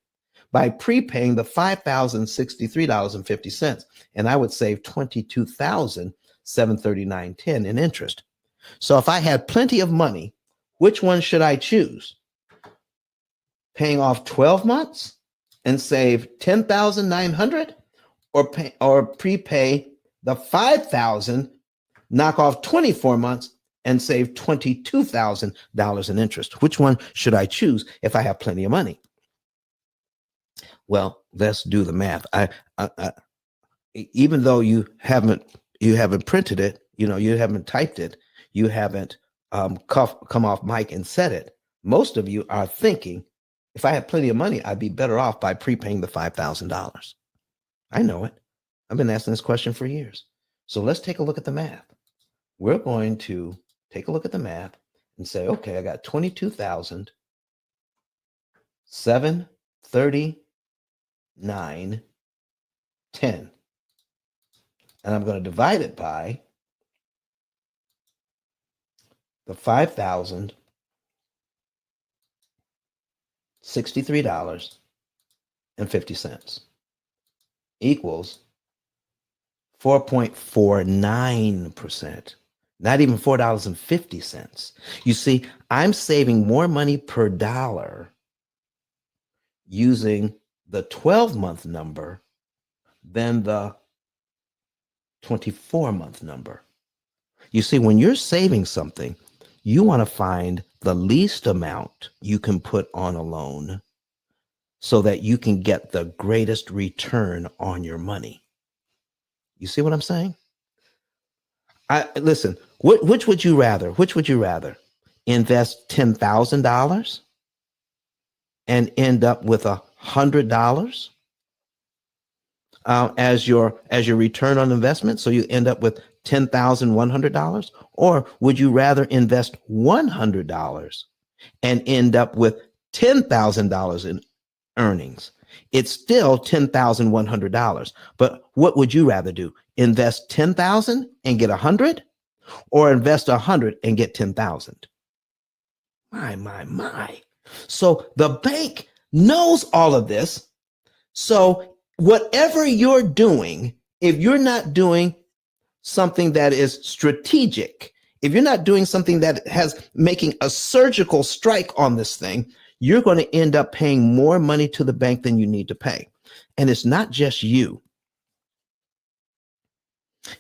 by prepaying the $5,063.50. And I would save $22,739.10 in interest. So if I had plenty of money, which one should I choose? Paying off 12 months and save $10,900, or prepay the 5,000, knock off 24 months and save $22,000 in interest? Which one should I choose if I have plenty of money? Well, let's do the math. Even though you haven't printed it, you haven't typed it, you haven't come off mic and said it. Most of you are thinking, if I had plenty of money, I'd be better off by prepaying the $5,000. I know it. I've been asking this question for years. So let's take a look at the math. We're going to take a look at the math and say, okay, I got 22,739.10. And I'm going to divide it by the $5,063.50 equals 4.49%, not even $4.50. You see, I'm saving more money per dollar using the 12-month number than the 24-month number. You see, when you're saving something, you want to find the least amount you can put on a loan so that you can get the greatest return on your money. You see what I'm saying? Listen, which would you rather? Which would you rather? Invest $10,000 and end up with $100 as your return on investment, so you end up with $10,100? Or would you rather invest $100 and end up with $10,000 in earnings? It's still $10,100. But what would you rather do? Invest $10,000 and get 100, or invest 100 and get 10,000? My. So the bank knows all of this. So whatever you're doing, if you're not doing something that is strategic, if you're not doing something that has making a surgical strike on this thing, you're going to end up paying more money to the bank than you need to pay. And it's not just you.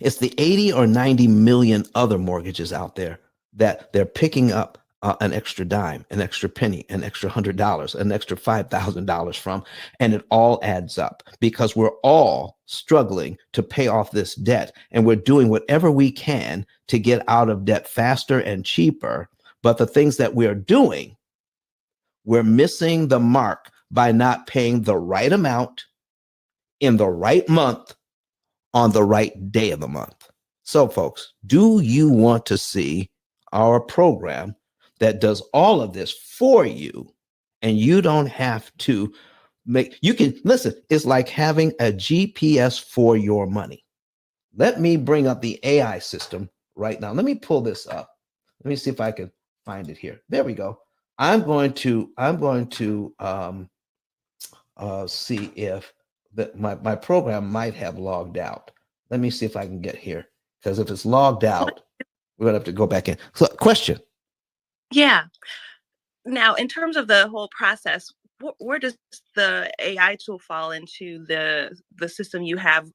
It's the 80 or 90 million other mortgages out there that they're picking up an extra dime, an extra penny, an extra $100, an extra $5,000 from. And it all adds up because we're all struggling to pay off this debt. And we're doing whatever we can to get out of debt faster and cheaper. But the things that we're doing, we're missing the mark by not paying the right amount in the right month on the right day of the month. So, folks, do you want to see our program that does all of this for you? And you don't have to you can listen, it's like having a GPS for your money. Let me bring up the AI system right now. Let me pull this up. Let me see if I can find it here. There we go. I'm going to see if my program might have logged out. Let me see if I can get here, because if it's logged out, we're gonna have to go back in. So, question. Yeah. Now, in terms of the whole process, where does the AI tool fall into the system you have?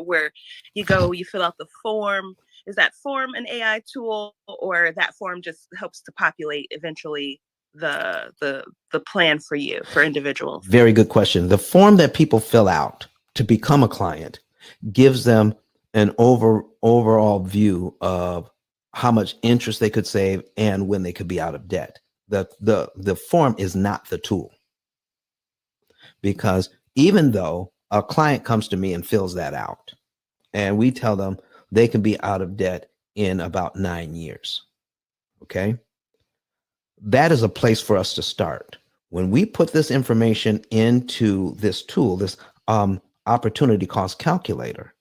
Where you go, you fill out the form. Is that form an AI tool, or that form just helps to populate eventually the plan for you, for individuals? Very good question. The form that people fill out to become a client gives them an overall view of how much interest they could save and when they could be out of debt. The form is not the tool, because even though a client comes to me and fills that out, and we tell them they can be out of debt in about 9 years, okay, that is a place for us to start. When we put this information into this tool, this opportunity cost calculator,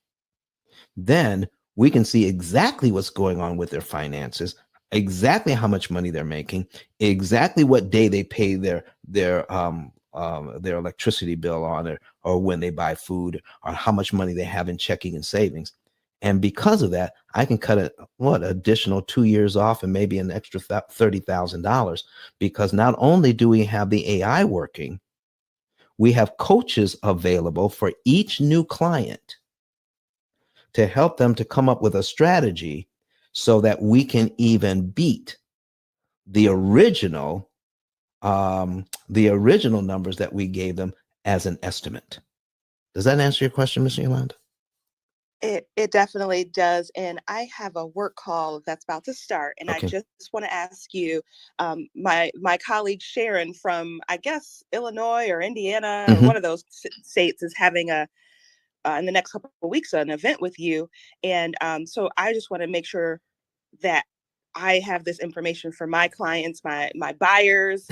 then we can see exactly what's going on with their finances, exactly how much money they're making, exactly what day they pay their electricity bill on it, or when they buy food, or how much money they have in checking and savings. And because of that, I can cut additional 2 years off and maybe an extra $30,000, because not only do we have the AI working, we have coaches available for each new client to help them to come up with a strategy so that we can even beat the original numbers that we gave them as an estimate. Does that answer your question, Ms. Yolanda? It definitely does. And I have a work call that's about to start. And Okay. I just want to ask you, my colleague Sharon from, I guess, Illinois or Indiana, or one of those states, is having in the next couple of weeks, an event with you. And so I just want to make sure that I have this information for my clients, my buyers,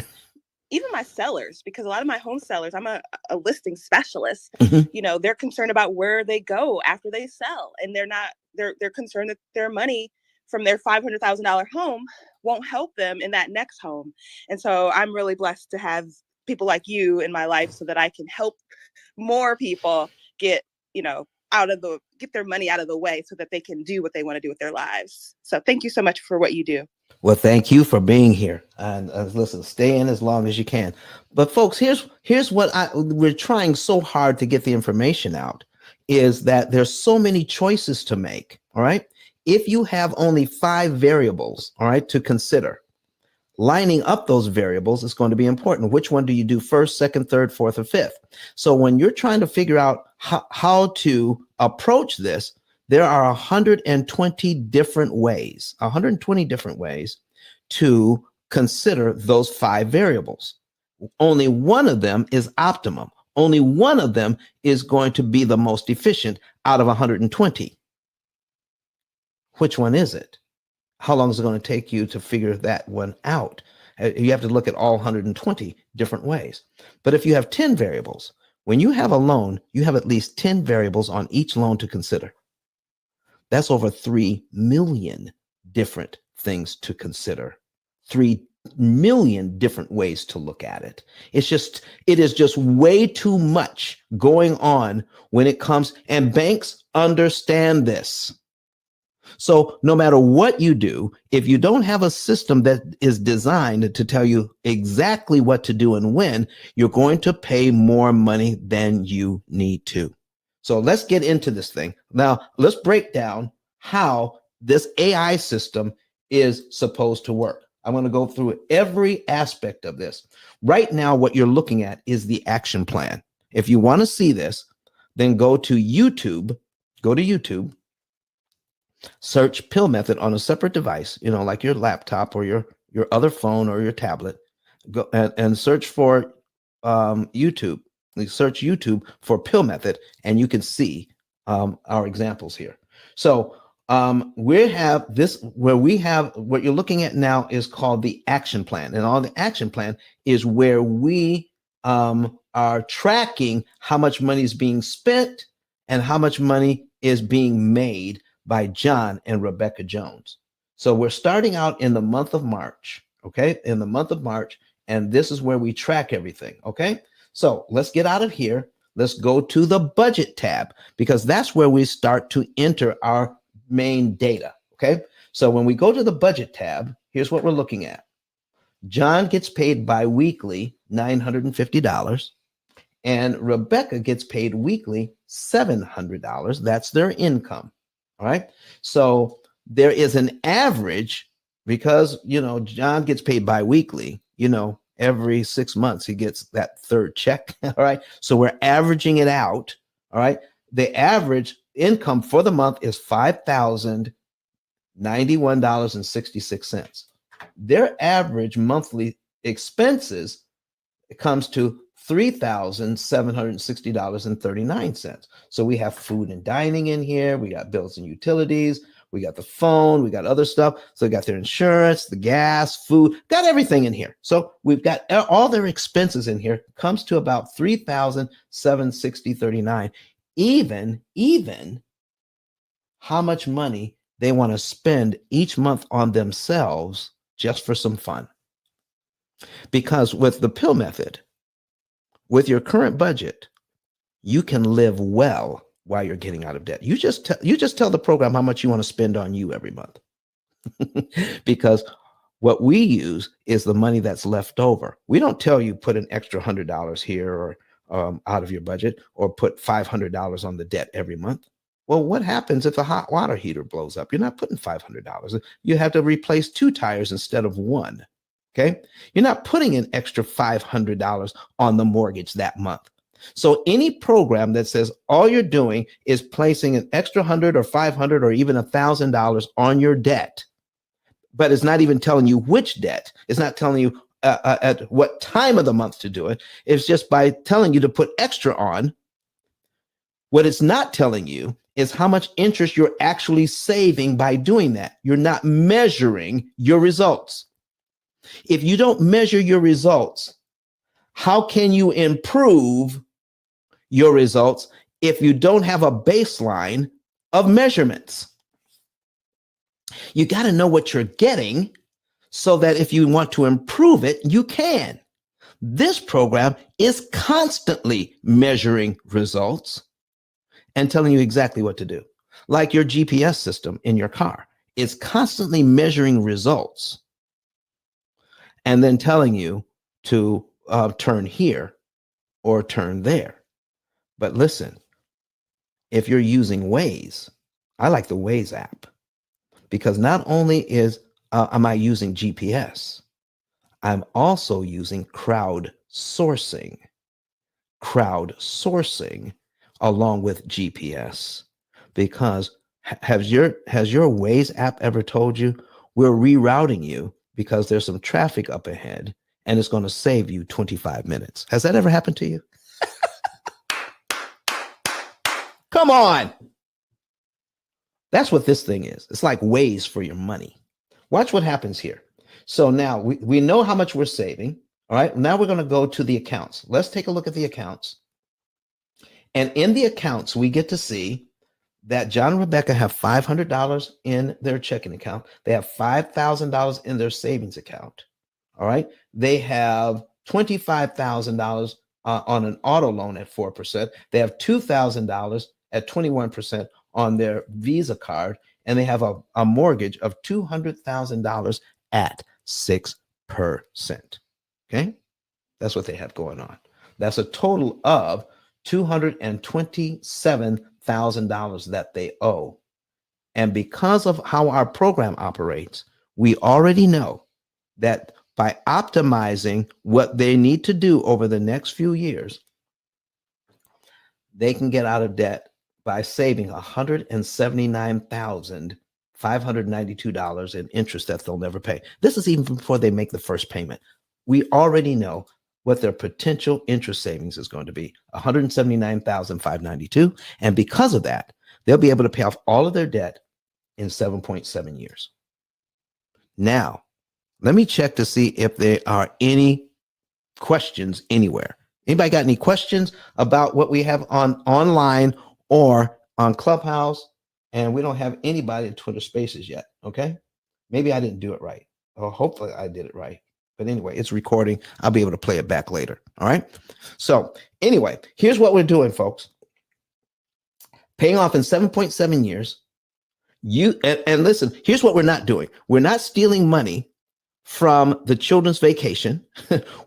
even my sellers, because a lot of my home sellers, I'm a listing specialist, they're concerned about where they go after they sell. And they're concerned that their money from their $500,000 home won't help them in that next home. And so I'm really blessed to have people like you in my life so that I can help more people get their money out of the way so that they can do what they want to do with their lives. So thank you so much for what you do. Well, thank you for being here, and listen, stay in as long as you can. But folks, here's what we're trying so hard to get the information out, is that there's so many choices to make. All right. If you have only 5 variables, all right, to consider, lining up those variables is going to be important. Which one do you do first, second, third, fourth, or fifth? So when you're trying to figure out how to approach this, there are 120 different ways to consider those 5 variables. Only one of them is optimum. Only one of them is going to be the most efficient out of 120. Which one is it? How long is it going to take you to figure that one out? You have to look at all 120 different ways. But if you have 10 variables, when you have a loan, you have at least 10 variables on each loan to consider. That's over 3 million different things to consider. 3 million different ways to look at it. It is just way too much going on when it comes, and banks understand this. So no matter what you do, if you don't have a system that is designed to tell you exactly what to do and when, you're going to pay more money than you need to. So let's get into this thing. Now, let's break down how this AI system is supposed to work. I'm going to go through every aspect of this. Right now, what you're looking at is the action plan. If you want to see this, then go to YouTube, search P.I.L.L method on a separate device, like your laptop or your other phone or your tablet. Go and search for YouTube. Search YouTube for P.I.L.L method, and you can see our examples here. So we have this where we have what you're looking at now is called the action plan. And all the action plan is where we are tracking how much money is being spent and how much money is being made by John and Rebecca Jones. So we're starting out in the month of March, okay? In the month of March, and this is where we track everything, okay? So let's get out of here. Let's go to the budget tab because that's where we start to enter our main data, okay? So when we go to the budget tab, here's what we're looking at. John gets paid bi-weekly $950, and Rebecca gets paid weekly $700. That's their income, all right? So there is an average because, John gets paid bi-weekly, every 6 months he gets that third check, all right? So we're averaging it out, all right? The average income for the month is $5,091.66. Their average monthly expenses comes to $3,760.39. So we have food and dining in here. We got bills and utilities. We got the phone. We got other stuff. So we got their insurance, the gas, food, got everything in here. So we've got all their expenses in here. Comes to about $3,760.39. Even how much money they want to spend each month on themselves just for some fun. Because with the P.I.L.L method, with your current budget, you can live well while you're getting out of debt. You just tell the program how much you want to spend on you every month. Because what we use is the money that's left over. We don't tell you put an extra $100 here or out of your budget or put $500 on the debt every month. Well, what happens if a hot water heater blows up? You're not putting $500. You have to replace 2 tires instead of 1. Okay. You're not putting an extra $500 on the mortgage that month. So any program that says all you're doing is placing an extra $100 or $500 or even $1,000 on your debt, but it's not even telling you which debt. It's not telling you at what time of the month to do it. It's just by telling you to put extra on. What it's not telling you is how much interest you're actually saving by doing that. You're not measuring your results. If you don't measure your results, how can you improve your results if you don't have a baseline of measurements? You got to know what you're getting so that if you want to improve it, you can. This program is constantly measuring results and telling you exactly what to do. Like your GPS system in your car, it's constantly measuring results and then telling you to turn here or turn there. But listen, if you're using Waze, I like the Waze app because not only am I using GPS, I'm also using crowdsourcing along with GPS. Because has your Waze app ever told you we're rerouting you because there's some traffic up ahead and it's going to save you 25 minutes? Has that ever happened to you? Come on. That's what this thing is. It's like Waze for your money. Watch what happens here. So now we know how much we're saving. All right. Now we're going to go to the accounts. Let's take a look at the accounts. And in the accounts, we get to see that John and Rebecca have $500 in their checking account. They have $5,000 in their savings account. All right. They have $25,000 on an auto loan at 4%. They have $2,000 at 21% on their Visa card. And they have a mortgage of $200,000 at 6%. Okay. That's what they have going on. That's a total of $227,000 that they owe. And because of how our program operates, we already know that by optimizing what they need to do over the next few years, they can get out of debt by saving $179,592 in interest that they'll never pay. This is even before they make the first payment. We already know what their potential interest savings is going to be, $179,592. And because of that, they'll be able to pay off all of their debt in 7.7 years. Now, let me check to see if there are any questions anywhere. Anybody got any questions about what we have on online or on Clubhouse? And we don't have anybody in Twitter Spaces yet. Okay. Maybe I didn't do it right. Or hopefully I did it right. But anyway, it's recording. I'll be able to play it back later. All right. So anyway, here's what we're doing, folks. Paying off in 7.7 years. And listen, here's what we're not doing. We're not stealing money from the children's vacation.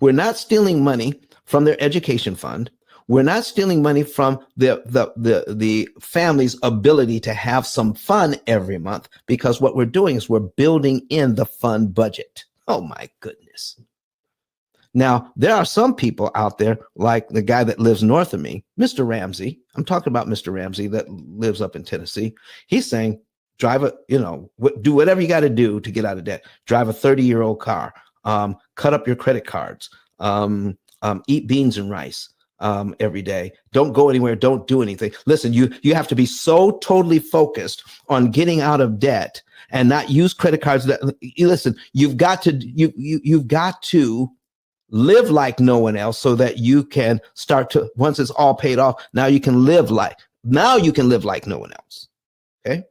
We're not stealing money from their education fund. We're not stealing money from the family's ability to have some fun every month, because what we're doing is we're building in the fun budget. Oh my goodness. Now, there are some people out there, like the guy that lives north of me, Mr. Ramsey. I'm talking about Mr. Ramsey that lives up in Tennessee. He's saying, do whatever you got to do to get out of debt. Drive a 30-year-old car, cut up your credit cards, eat beans and rice every day. Don't go anywhere. Don't do anything. Listen, you have to be so totally focused on getting out of debt and not use credit cards. Listen, you've got to live like no one else so that you can start to, once it's all paid off, now you can live like no one else. Okay.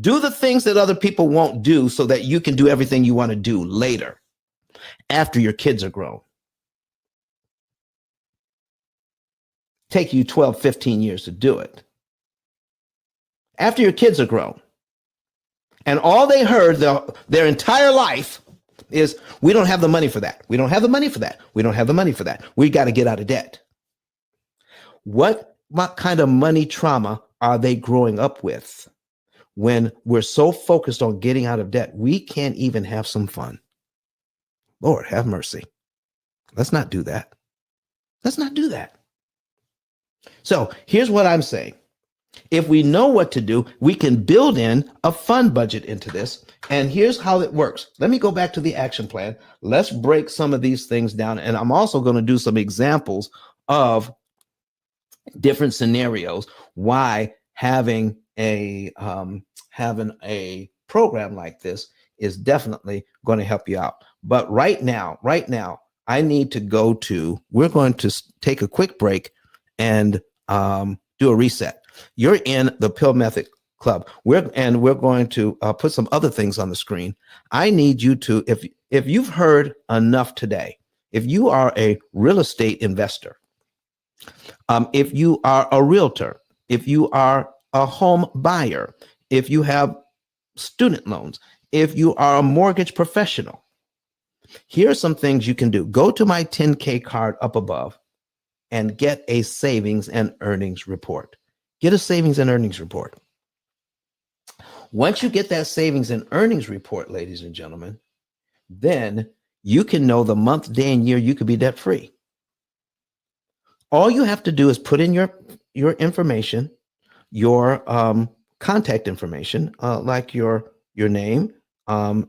Do the things that other people won't do so that you can do everything you want to do later after your kids are grown. Take you 12, 15 years to do it. After your kids are grown. And all they heard their entire life is, we don't have the money for that. We don't have the money for that. We don't have the money for that. We got to get out of debt. What kind of money trauma are they growing up with when we're so focused on getting out of debt? We can't even have some fun. Lord, have mercy. Let's not do that. Let's not do that. So here's what I'm saying. If we know what to do, we can build in a fun budget into this. And here's how it works. Let me go back to the action plan. Let's break some of these things down. And I'm also going to do some examples of different scenarios why having a program like this is definitely going to help you out. But right now, I need to we're going to take a quick break and do a reset. You're in the P.I.L.L Method Club. We're going to put some other things on the screen. I need you to, if you've heard enough today, if you are a real estate investor, if you are a realtor, if you are a home buyer, if you have student loans, if you are a mortgage professional, here are some things you can do. Go to my 10K card up above and get a savings and earnings report. Get a savings and earnings report. Once you get that savings and earnings report, ladies and gentlemen, then you can know the month, day, and year you could be debt free. All you have to do is put in your information, your contact information, like your name,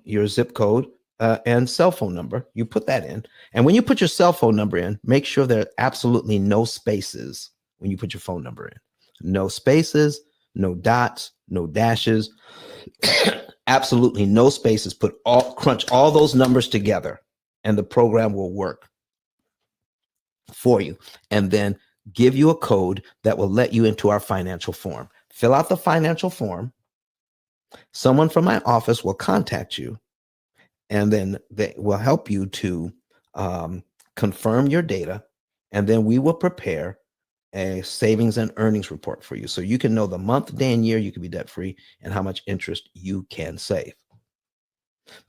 your zip code, and cell phone number. You put that in. And when you put your cell phone number in, make sure there are absolutely no spaces when you put your phone number in. No spaces, no dots, no dashes, absolutely no spaces. Crunch all those numbers together and the program will work for you. And then give you a code that will let you into our financial form. Fill out the financial form. Someone from my office will contact you, and then they will help you to confirm your data. And then we will prepare a savings and earnings report for you, so you can know the month, day, and year you can be debt free and how much interest you can save.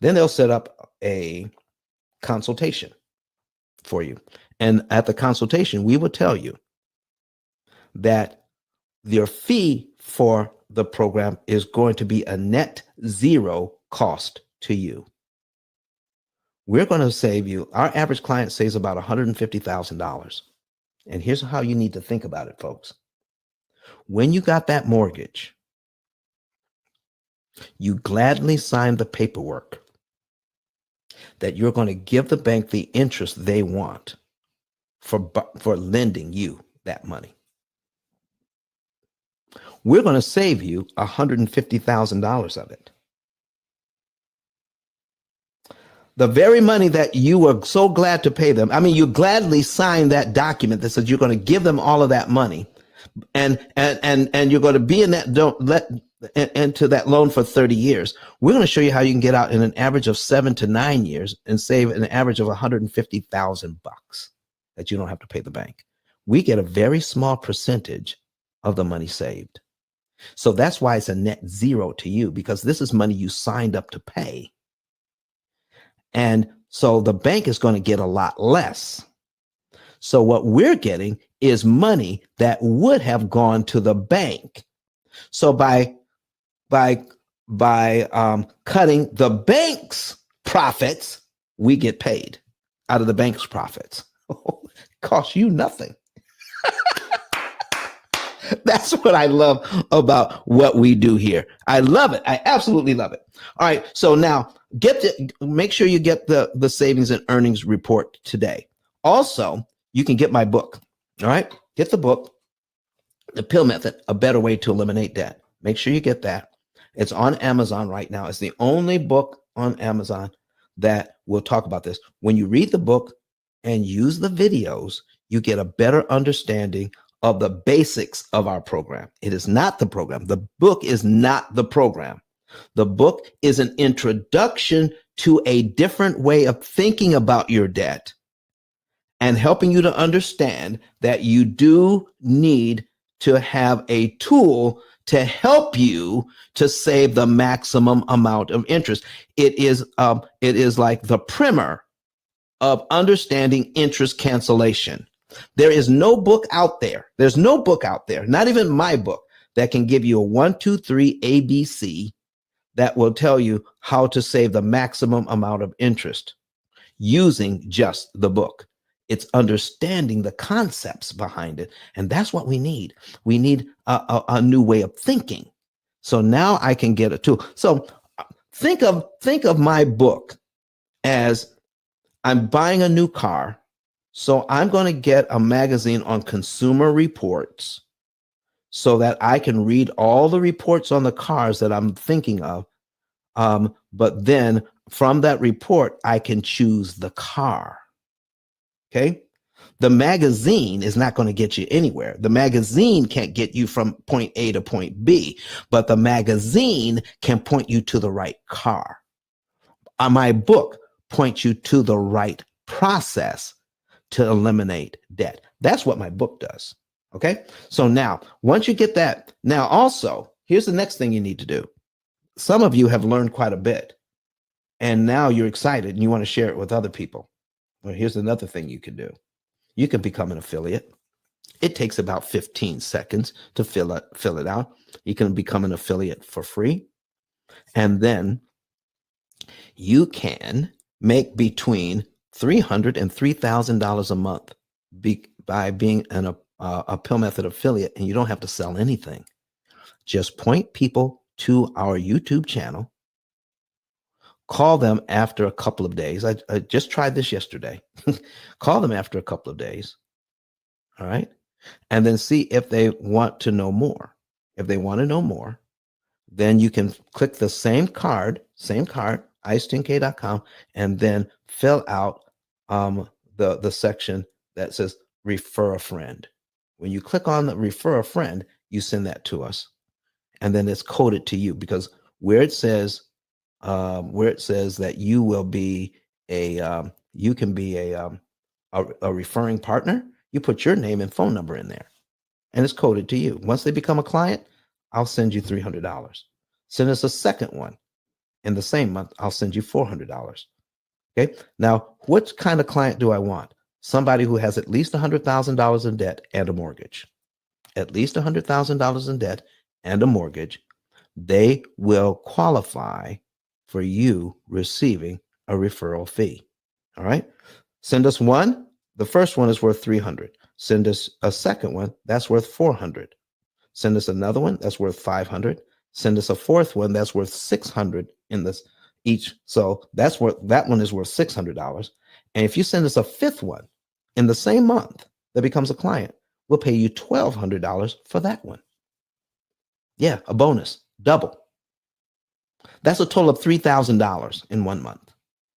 Then they'll set up a consultation for you. And at the consultation, we will tell you that your fee for the program is going to be a net zero cost to you. We're going to save you. Our average client saves about $150,000. And here's how you need to think about it, folks. When you got that mortgage, you gladly signed the paperwork that you're going to give the bank the interest they want. for lending you that money. We're going to save you $150,000 of it. The very money that you were so glad to pay them. I mean, you gladly signed that document that says you're going to give them all of that money, and you're going to be in that into that loan for 30 years. We're going to show you how you can get out in an average of 7 to 9 years and save an average of $150,000 that you don't have to pay the bank. We get a very small percentage of the money saved. So that's why it's a net zero to you, because this is money you signed up to pay. And so the bank is going to get a lot less. So what we're getting is money that would have gone to the bank. So by cutting the bank's profits, we get paid out of the bank's profits. Costs you nothing. That's what I love about what we do here. I love it. I absolutely love it. All right. So now make sure you get the savings and earnings report today. Also, you can get my book. All right. Get the book, The P.I.L.L Method, A Better Way to Eliminate Debt. Make sure you get that. It's on Amazon right now. It's the only book on Amazon that will talk about this. When you read the book and use the videos, you get a better understanding of the basics of our program. It is not the program. The book is not the program. The book is an introduction to a different way of thinking about your debt and helping you to understand that you do need to have a tool to help you to save the maximum amount of interest. It is like the primer of understanding interest cancellation. There is no book out there. There's no book out there, not even my book, that can give you a 1, 2, 3 ABC that will tell you how to save the maximum amount of interest using just the book. It's understanding the concepts behind it. And that's what we need. We need a new way of thinking. So now I can get a tool. So think of my book as I'm buying a new car. So I'm going to get a magazine on consumer reports so that I can read all the reports on the cars that I'm thinking of. But then from that report, I can choose the car. Okay. The magazine is not going to get you anywhere. The magazine can't get you from point A to point B, but the magazine can point you to the right car. My book points you to the right process to eliminate debt. That's what my book does. Okay. So now, once you get that, now also, here's the next thing you need to do. Some of you have learned quite a bit, and now you're excited and you want to share it with other people. Well, here's another thing you can do. You can become an affiliate. It takes about 15 seconds to fill it out. You can become an affiliate for free. And then you can make between $300 and $3,000 a month by being a P.I.L.L Method affiliate, and you don't have to sell anything. Just point people to our YouTube channel. Call them after a couple of days. I just tried this yesterday. Call them after a couple of days. All right. And then see if they want to know more. If they want to know more, then you can click the same card, ice10k.com, and then fill out the section that says refer a friend. When you click on the refer a friend, you send that to us. And then it's coded to you, because where it says that you will be you can be a referring partner, you put your name and phone number in there, and it's coded to you. Once they become a client, I'll send you $300. Send us a second one in the same month, I'll send you $400. Okay. Now, what kind of client do I want? Somebody who has at least $100,000 in debt and a mortgage. At least $100,000 in debt and a mortgage. They will qualify for you receiving a referral fee. All right. Send us one. The first one is worth $300. Send us a second one. That's worth $400. Send us another one. That's worth $500. Send us a fourth one. That's worth $600 in this each. So that one is worth $600. And if you send us a fifth one, in the same month that becomes a client, we'll pay you $1,200 for that one. Yeah, a bonus, double. That's a total of $3,000 in 1 month.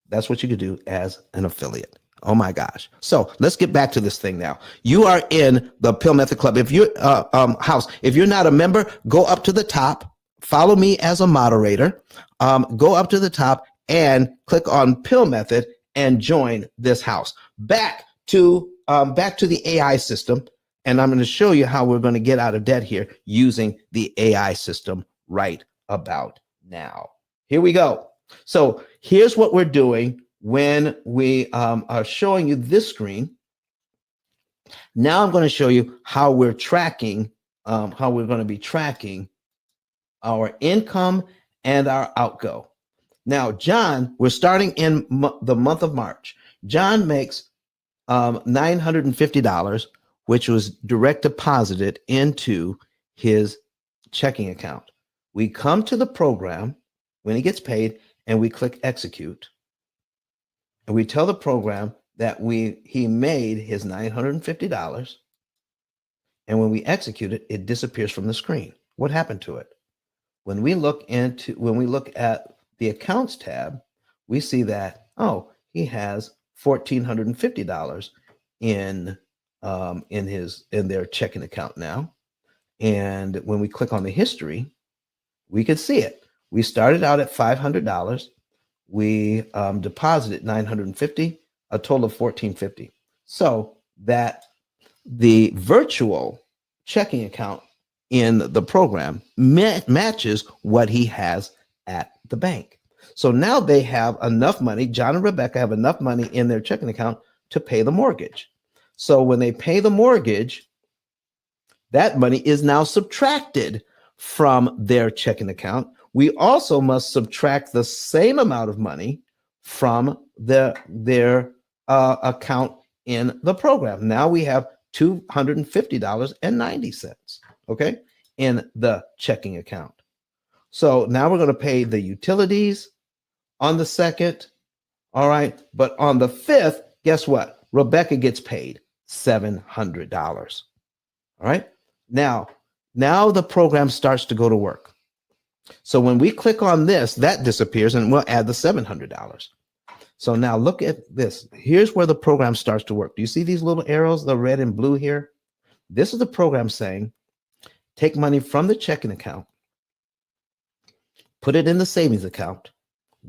That's what you could do as an affiliate. Oh my gosh. So let's get back to this thing now. You are in the P.I.L.L Method Club. If you're house, if you're not a member, go up to the top, follow me as a moderator, go up to the top and click on P.I.L.L Method and join this house. Back to the AI system. And I'm going to show you how we're going to get out of debt here using the AI system right about now. Here we go. So here's what we're doing when we are showing you this screen. Now I'm going to show you how we're tracking, how we're going to be tracking our income and our outgo. Now, John, we're starting in the month of March. John makes $950, which was direct deposited into his checking account. We come to the program when he gets paid and we click execute. And we tell the program that he made his $950. And when we execute it, it disappears from the screen. What happened to it? When we look at the accounts tab, we see that, oh, he has $1,450 in their checking account now. And when we click on the history, we can see it. We started out at $500. We deposited $950, a total of $1,450. So that the virtual checking account in the program matches what he has at the bank. So now they have enough money. John and Rebecca have enough money in their checking account to pay the mortgage. So when they pay the mortgage, that money is now subtracted from their checking account. We also must subtract the same amount of money from their account in the program. Now we have $250.90, okay, in the checking account. So now we're going to pay the utilities on the 2nd, all right? But on the 5th, guess what? Rebecca gets paid $700, all right? Now the program starts to go to work. So when we click on this, that disappears and we'll add the $700. So now look at this. Here's where the program starts to work. Do you see these little arrows, the red and blue here? This is the program saying, take money from the checking account, put it in the savings account,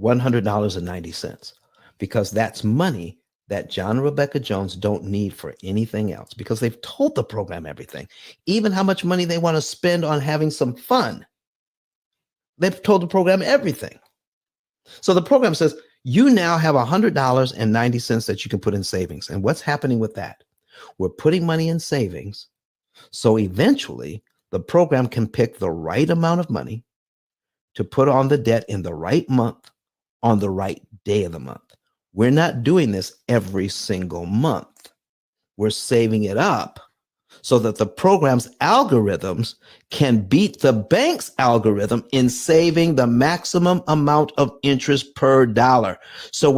$100.90, because that's money that John and Rebecca Jones don't need for anything else because they've told the program everything, even how much money they want to spend on having some fun. They've told the program everything. So the program says, you now have $100.90 that you can put in savings. And what's happening with that? We're putting money in savings. So eventually the program can pick the right amount of money to put on the debt in the right month, on the right day of the month. We're not doing this every single month. We're saving it up so that the program's algorithms can beat the bank's algorithm in saving the maximum amount of interest per dollar. So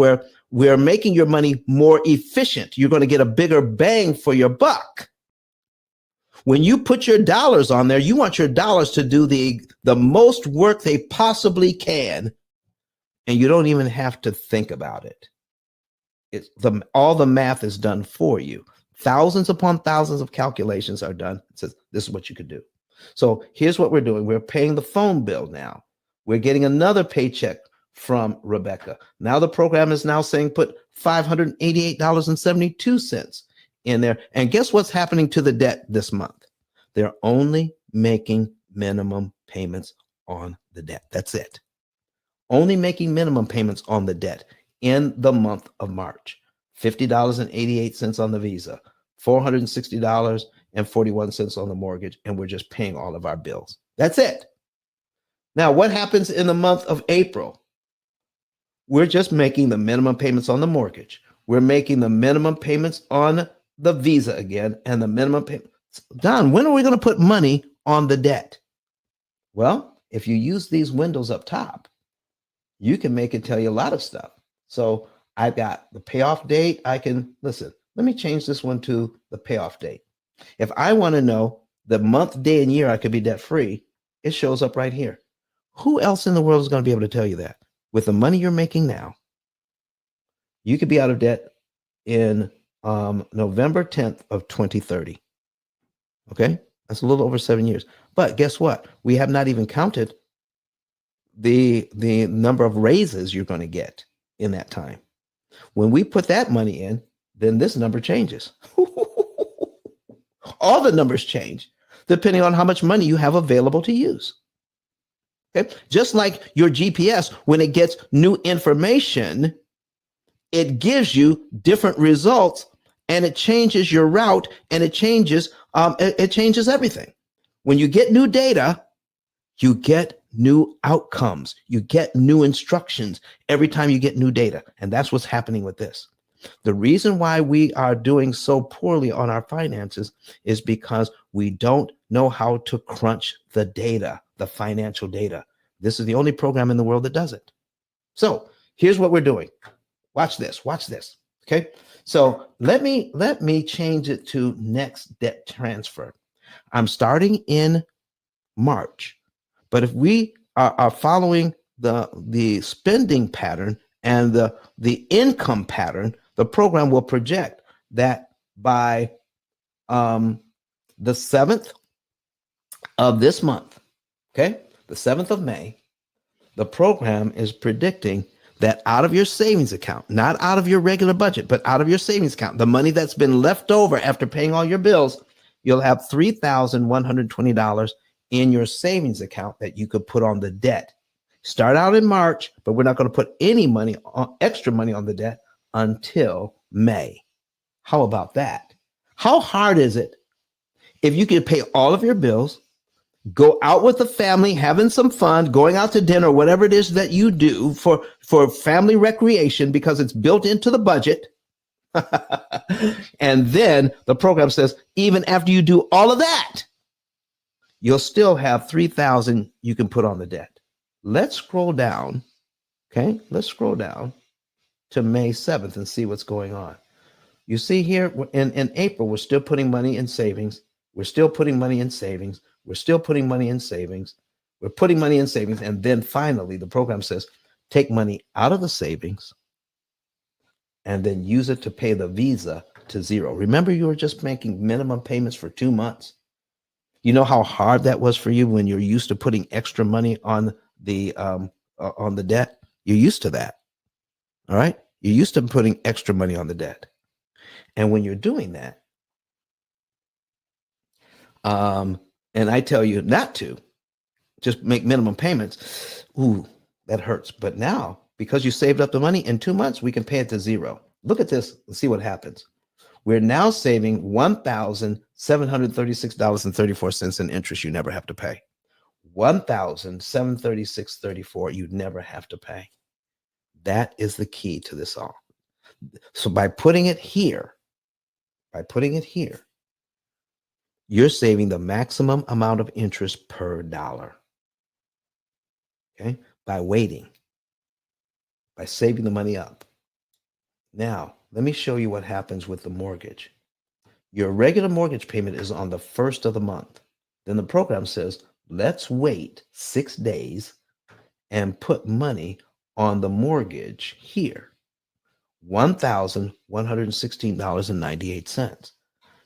we're making your money more efficient. You're going to get a bigger bang for your buck. When you put your dollars on there, you want your dollars to do the most work they possibly can, and you don't even have to think about it. All the math is done for you. Thousands upon thousands of calculations are done. It says, this is what you could do. So here's what we're doing. We're paying the phone bill now. We're getting another paycheck from Rebecca. Now the program is now saying put $588.72 in there. And guess what's happening to the debt this month? They're only making minimum payments on the debt. That's it. Only making minimum payments on the debt in the month of March. $50.88 on the Visa, $460.41 on the mortgage, and we're just paying all of our bills. That's it. Now, what happens in the month of April? We're just making the minimum payments on the mortgage. We're making the minimum payments on the Visa again, and the minimum payments. Don, when are we going to put money on the debt? Well, if you use these windows up top, you can make it tell you a lot of stuff. So I've got the payoff date. I can, listen, Let me change this one to the payoff date. If I want to know the month, day, and year I could be debt free, it shows up right here. Who else in the world is going to be able to tell you that? With the money you're making now, you could be out of debt in November 10th of 2030. Okay, that's a little over 7 years. But guess what? We have not even counted the number of raises you're going to get in that time. When we put that money in, then this number changes. All the numbers change depending on how much money you have available to use. Okay, just like your GPS, when it gets new information, it gives you different results, and it changes your route, and it changes everything. When you get new data, you get new outcomes. You get new instructions every time you get new data, and that's what's happening with this. The reason why we are doing so poorly on our finances is because we don't know how to crunch the data, the financial data. This is the only program in the world that does it. So here's what we're doing. Watch this. Okay. So let me change it to next debt transfer. I'm starting in March, but if we are following the spending pattern and the income pattern, the program will project that by the 7th of this month, okay, the 7th of May, the program is predicting that out of your savings account, not out of your regular budget, but out of your savings account, the money that's been left over after paying all your bills, you'll have $3,120 in your savings account that you could put on the debt. Start out in March, but we're not going to put any money on, extra money on the debt until May. How about that? How hard is it if you could pay all of your bills, go out with the family, having some fun, going out to dinner, whatever it is that you do for family recreation because it's built into the budget. And then the program says, even after you do all of that, you'll still have $3,000 you can put on the debt. Let's scroll down. Okay, let's scroll down to May 7th and see what's going on. You see here in April, we're still putting money in savings. We're still putting money in savings. We're still putting money in savings. We're putting money in savings. And then finally, the program says, take money out of the savings and then use it to pay the visa to zero. Remember, you were just making minimum payments for 2 months. You know how hard that was for you when you're used to putting extra money on the debt? You're used to that. All right. You're used to putting extra money on the debt. And when you're doing that, and I tell you not to just make minimum payments, ooh, that hurts. But now, because you saved up the money, in 2 months, we can pay it to zero. Look at this and see what happens. We're now saving $1,736.34 in interest you never have to pay. $1,736.34 you never have to pay. That is the key to this all. So by putting it here, you're saving the maximum amount of interest per dollar. Okay? By waiting, by saving the money up. Now, let me show you what happens with the mortgage. Your regular mortgage payment is on the first of the month. Then the program says, let's wait 6 days and put money on the mortgage here. $1,116.98.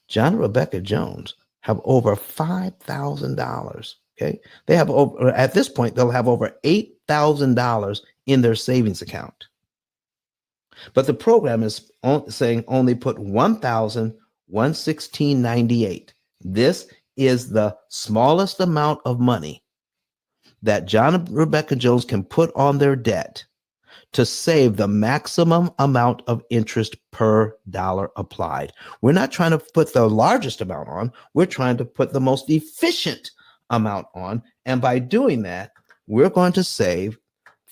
John and Rebecca Jones have over $5,000. Okay. They have over, at this point, they'll have over $8,000 in their savings account. But the program is saying only put $1,116.98. This is the smallest amount of money that John and Rebecca Jones can put on their debt to save the maximum amount of interest per dollar applied. We're not trying to put the largest amount on. We're trying to put the most efficient amount on. And by doing that, we're going to save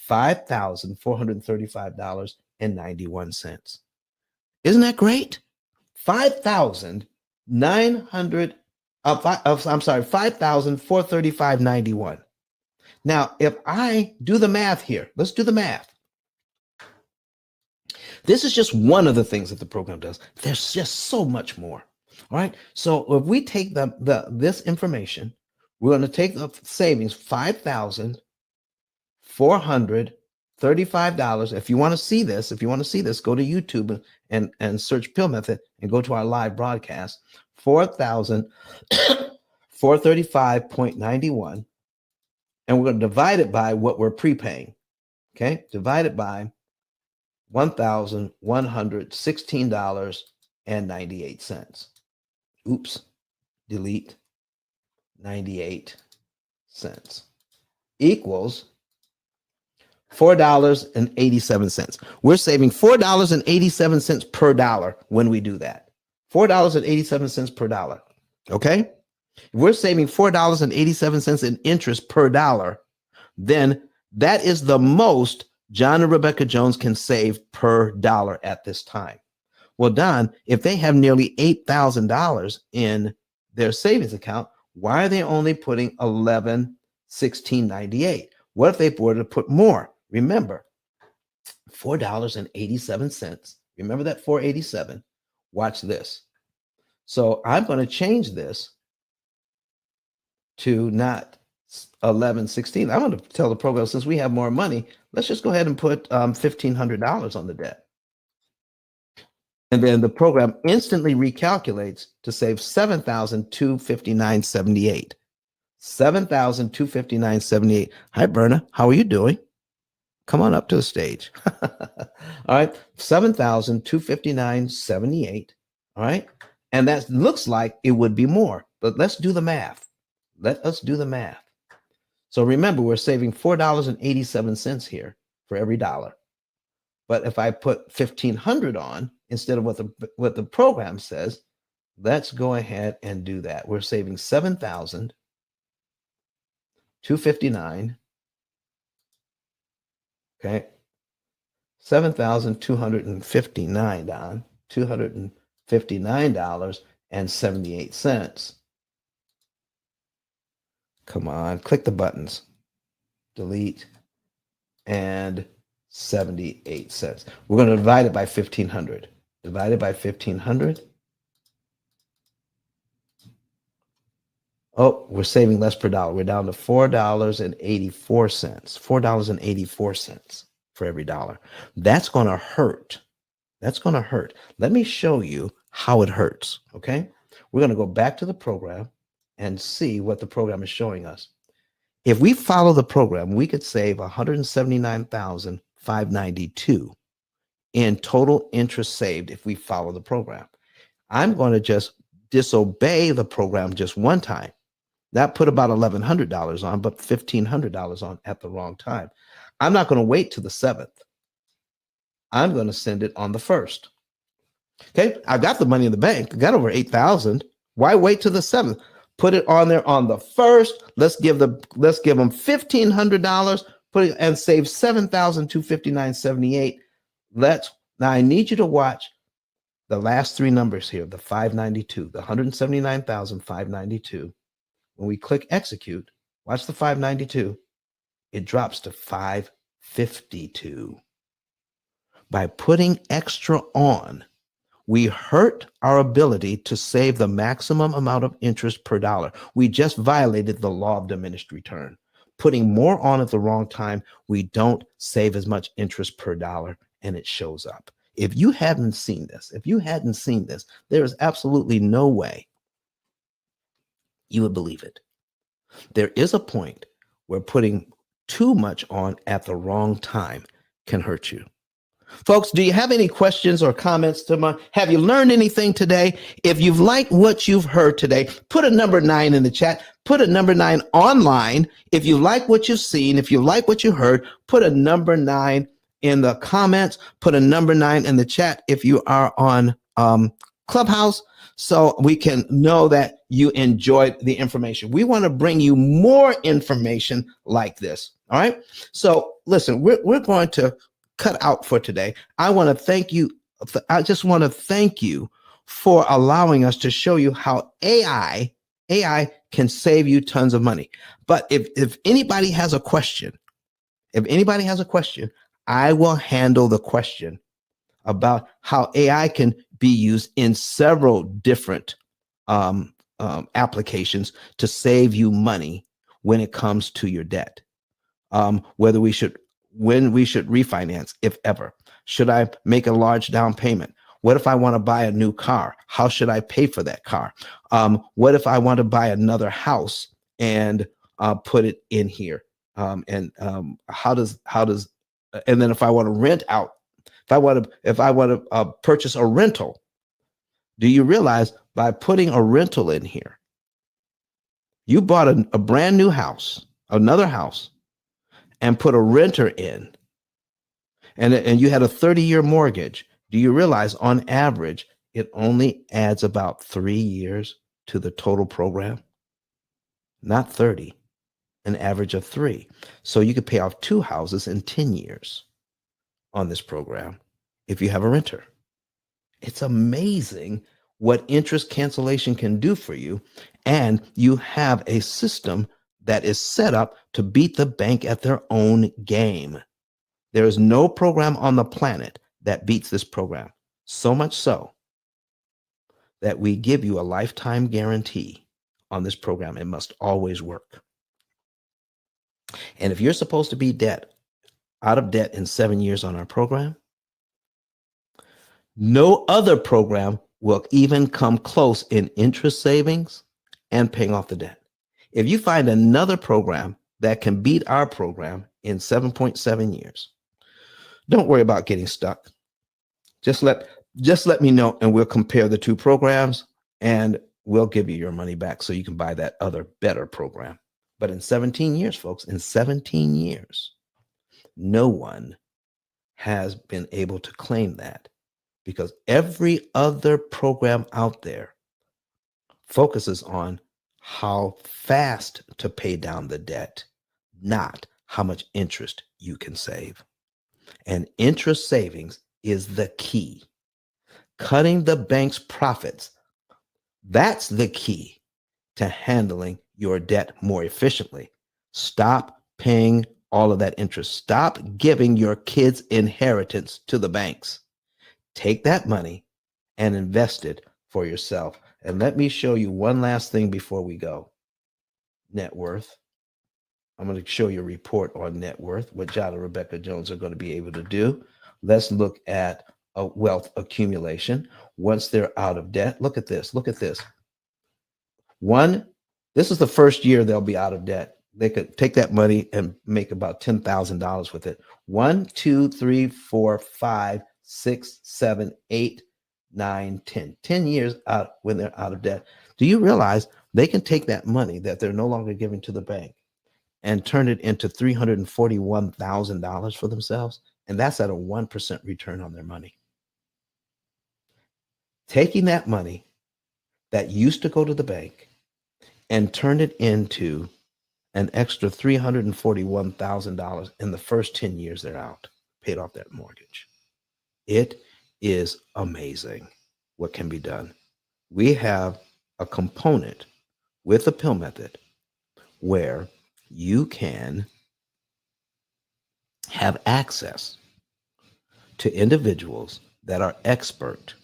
$5,435.91. Isn't that great? $5,435.91. Now, if I do the math here, let's do the math. This is just one of the things that the program does. There's just so much more. All right. So if we take this information, we're going to take the savings, $5,435. If you want to see this, go to YouTube and search Pill Method and go to our live broadcast. 4,435.91. And we're going to divide it by what we're prepaying. Okay. Divide it by $1,116.98. Oops. Delete 98 cents equals $4.87. We're saving $4.87 per dollar when we do that. $4.87 per dollar. Okay? If we're saving $4.87 in interest per dollar, then that is the most John and Rebecca Jones can save per dollar at this time. Well, Don, if they have nearly $8,000 in their savings account, why are they only putting $11,1698? What if they were to put more? Remember, $4.87. Remember that 487. Watch this. So I'm going to change this to not 1116. I'm going to tell the program, since we have more money, let's just go ahead and put $1,500 on the debt. And then the program instantly recalculates to save $7,259.78. $7,259.78. Hi, Berna. How are you doing? Come on up to the stage. All right. $7,259.78. All right. And that looks like it would be more, but let's do the math. Let us do the math. So remember, we're saving $4.87 here for every dollar. But if I put 1,500 on instead of what the program says, let's go ahead and do that. We're saving $7,259. Okay. $7,259, Don. $259.78. Come on, click the buttons. Delete and 78 cents. We're going to divide it by 1,500. Divided by 1,500. Oh, we're saving less per dollar. We're down to $4.84. $4.84 for every dollar. That's going to hurt. That's going to hurt. Let me show you how it hurts. Okay. We're going to go back to the program and see what the program is showing us. If we follow the program, we could save $179,592 in total interest saved if we follow the program. I'm going to just disobey the program just one time. That put about $1,100 on, but $1,500 on at the wrong time. I'm not going to wait till the 7th. I'm going to send it on the 1st. Okay, I got the money in the bank. I got over 8,000. Why wait till the 7th? Put it on there on the 1st. Let's give them $1,500. Put it and save $7,259.78. Now I need you to watch the last three numbers here, the 592, the $179,592. When we click execute, watch the 592. It drops to 552. By putting extra on, we hurt our ability to save the maximum amount of interest per dollar. We just violated the law of diminished return. Putting more on at the wrong time, we don't save as much interest per dollar, and it shows up. If you hadn't seen this, there is absolutely no way you would believe it. There is a point where putting too much on at the wrong time can hurt you. Folks, do you have any questions or comments? Have you learned anything today? If you've liked what you've heard today, put a number 9 in the chat. Put a number 9 online. If you like what you've seen, if you like what you heard, put a number 9 in the comments. Put a number 9 in the chat if you are on Clubhouse, so we can know that you enjoyed the information. We want to bring you more information like this. All right. So listen, we're going to cut out for today. I want to thank you. I just want to thank you for allowing us to show you how AI can save you tons of money. But if anybody has a question, I will handle the question about how AI can be used in several different applications to save you money when it comes to your debt. When we should refinance, if ever. Should I make a large down payment? What if I want to buy a new car? How should I pay for that car? What if I want to buy another house and put it in here? How does and then if I want to rent out, if I want to purchase a rental, do you realize by putting a rental in here, you bought a brand new house, another house, and put a renter in, and you had a 30-year mortgage. Do you realize on average, it only adds about 3 years to the total program? Not 30, an average of 3. So you could pay off 2 houses in 10 years on this program if you have a renter. It's amazing what interest cancellation can do for you. And you have a system that is set up to beat the bank at their own game. There is no program on the planet that beats this program. So much so that we give you a lifetime guarantee on this program. It must always work. And if you're supposed to be out of debt in 7 years on our program, no other program will even come close in interest savings and paying off the debt. If you find another program that can beat our program in 7.7 years, don't worry about getting stuck. Just let me know, and we'll compare the 2 programs, and we'll give you your money back so you can buy that other better program. But in 17 years, folks, in 17 years, no one has been able to claim that, because every other program out there focuses on how fast to pay down the debt, not how much interest you can save. And interest savings is the key. Cutting the bank's profits, that's the key to handling your debt more efficiently. Stop paying all of that interest. Stop giving your kids' inheritance to the banks. Take that money and invest it for yourself. And let me show you one last thing before we go. Net worth. I'm going to show you a report on net worth, what John and Rebecca Jones are going to be able to do. Let's look at a wealth accumulation once they're out of debt. Look at this. Look at this. This is the first year they'll be out of debt. They could take that money and make about $10,000 with it. 1, 2, 3, 4, 5, 6, 7, 8, 9, 10. 10 years out when they're out of debt. Do you realize they can take that money that they're no longer giving to the bank and turn it into $341,000 for themselves? And that's at a 1% return on their money. Taking that money that used to go to the bank and turn it into an extra $341,000 in the first 10 years they're out, paid off that mortgage. It is amazing what can be done. We have a component with the P.I.L.L method where you can have access to individuals that are expert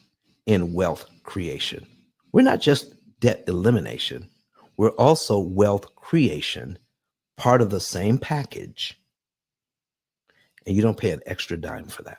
in wealth creation. We're not just debt elimination. We're also wealth creation, part of the same package. And you don't pay an extra dime for that.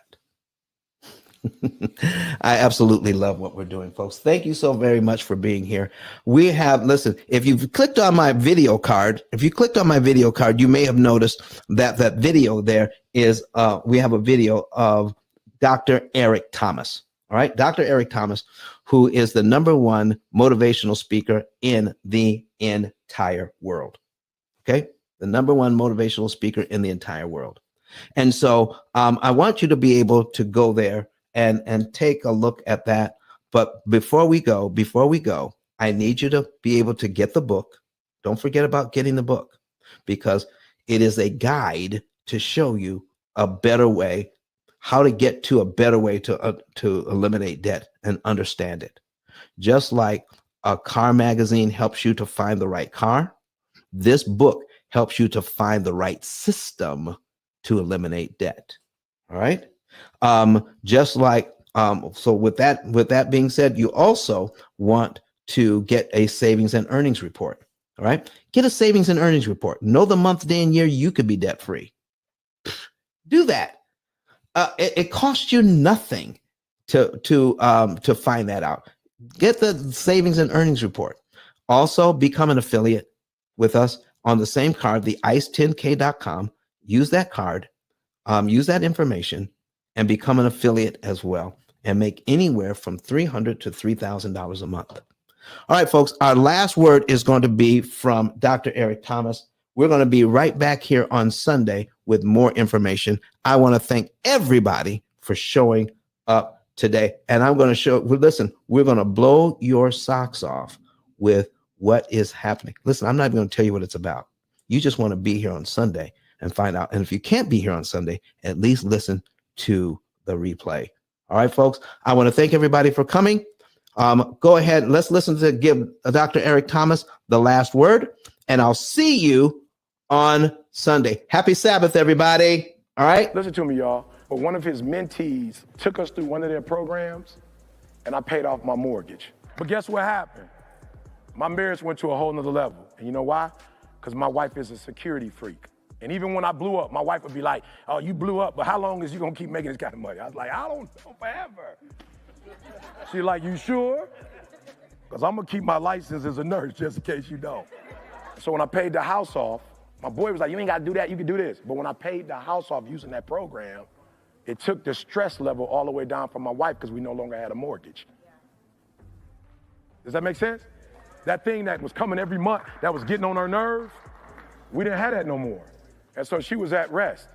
I absolutely love what we're doing, folks. Thank you so very much for being here. Listen, if you've clicked on my video card, you may have noticed that video there is, we have a video of Dr. Eric Thomas. All right. Dr. Eric Thomas, who is the #1 motivational speaker in the entire world. Okay. The #1 motivational speaker in the entire world. And so I want you to be able to go there and take a look at that. But before we go, I need you to be able to get the book. Don't forget about getting the book, because it is a guide to show you a better way, how to get to a better way to eliminate debt and understand it. Just like a car magazine helps you to find the right car, this book helps you to find the right system to eliminate debt. All right. Just like, so with that being said, you also want to get a savings and earnings report. All right. Get a savings and earnings report. Know the month, day, and year you could be debt free. Do that. It costs you nothing to find that out. Get the savings and earnings report. Also, become an affiliate with us on the same card, the ice10k.com. Use that card, use that information, and become an affiliate as well, and make anywhere from $300 to $3,000 a month. All right, folks, our last word is going to be from Dr. Eric Thomas. We're going to be right back here on Sunday with more information. I want to thank everybody for showing up today. And I'm going to listen, we're going to blow your socks off with what is happening. Listen, I'm not even going to tell you what it's about. You just want to be here on Sunday and find out. And if you can't be here on Sunday, at least listen to the replay. All right, folks, I want to thank everybody for coming. Go ahead. Let's listen to give Dr. Eric Thomas the last word, and I'll see you on Sunday. Happy Sabbath, everybody. All right. Listen to me, y'all. But one of his mentees took us through one of their programs, and I paid off my mortgage. But guess what happened? My marriage went to a whole nother level. And you know why? Because my wife is a security freak. And even when I blew up, my wife would be like, oh, you blew up, but how long is you gonna keep making this kind of money? I was like, I don't know, forever. She's like, you sure? Because I'm gonna keep my license as a nurse just in case you don't. So when I paid the house off, my boy was like, you ain't gotta do that, you can do this. But when I paid the house off using that program, it took the stress level all the way down for my wife because we no longer had a mortgage. Does that make sense? That thing that was coming every month, that was getting on her nerves, we didn't have that no more. And so she was at rest.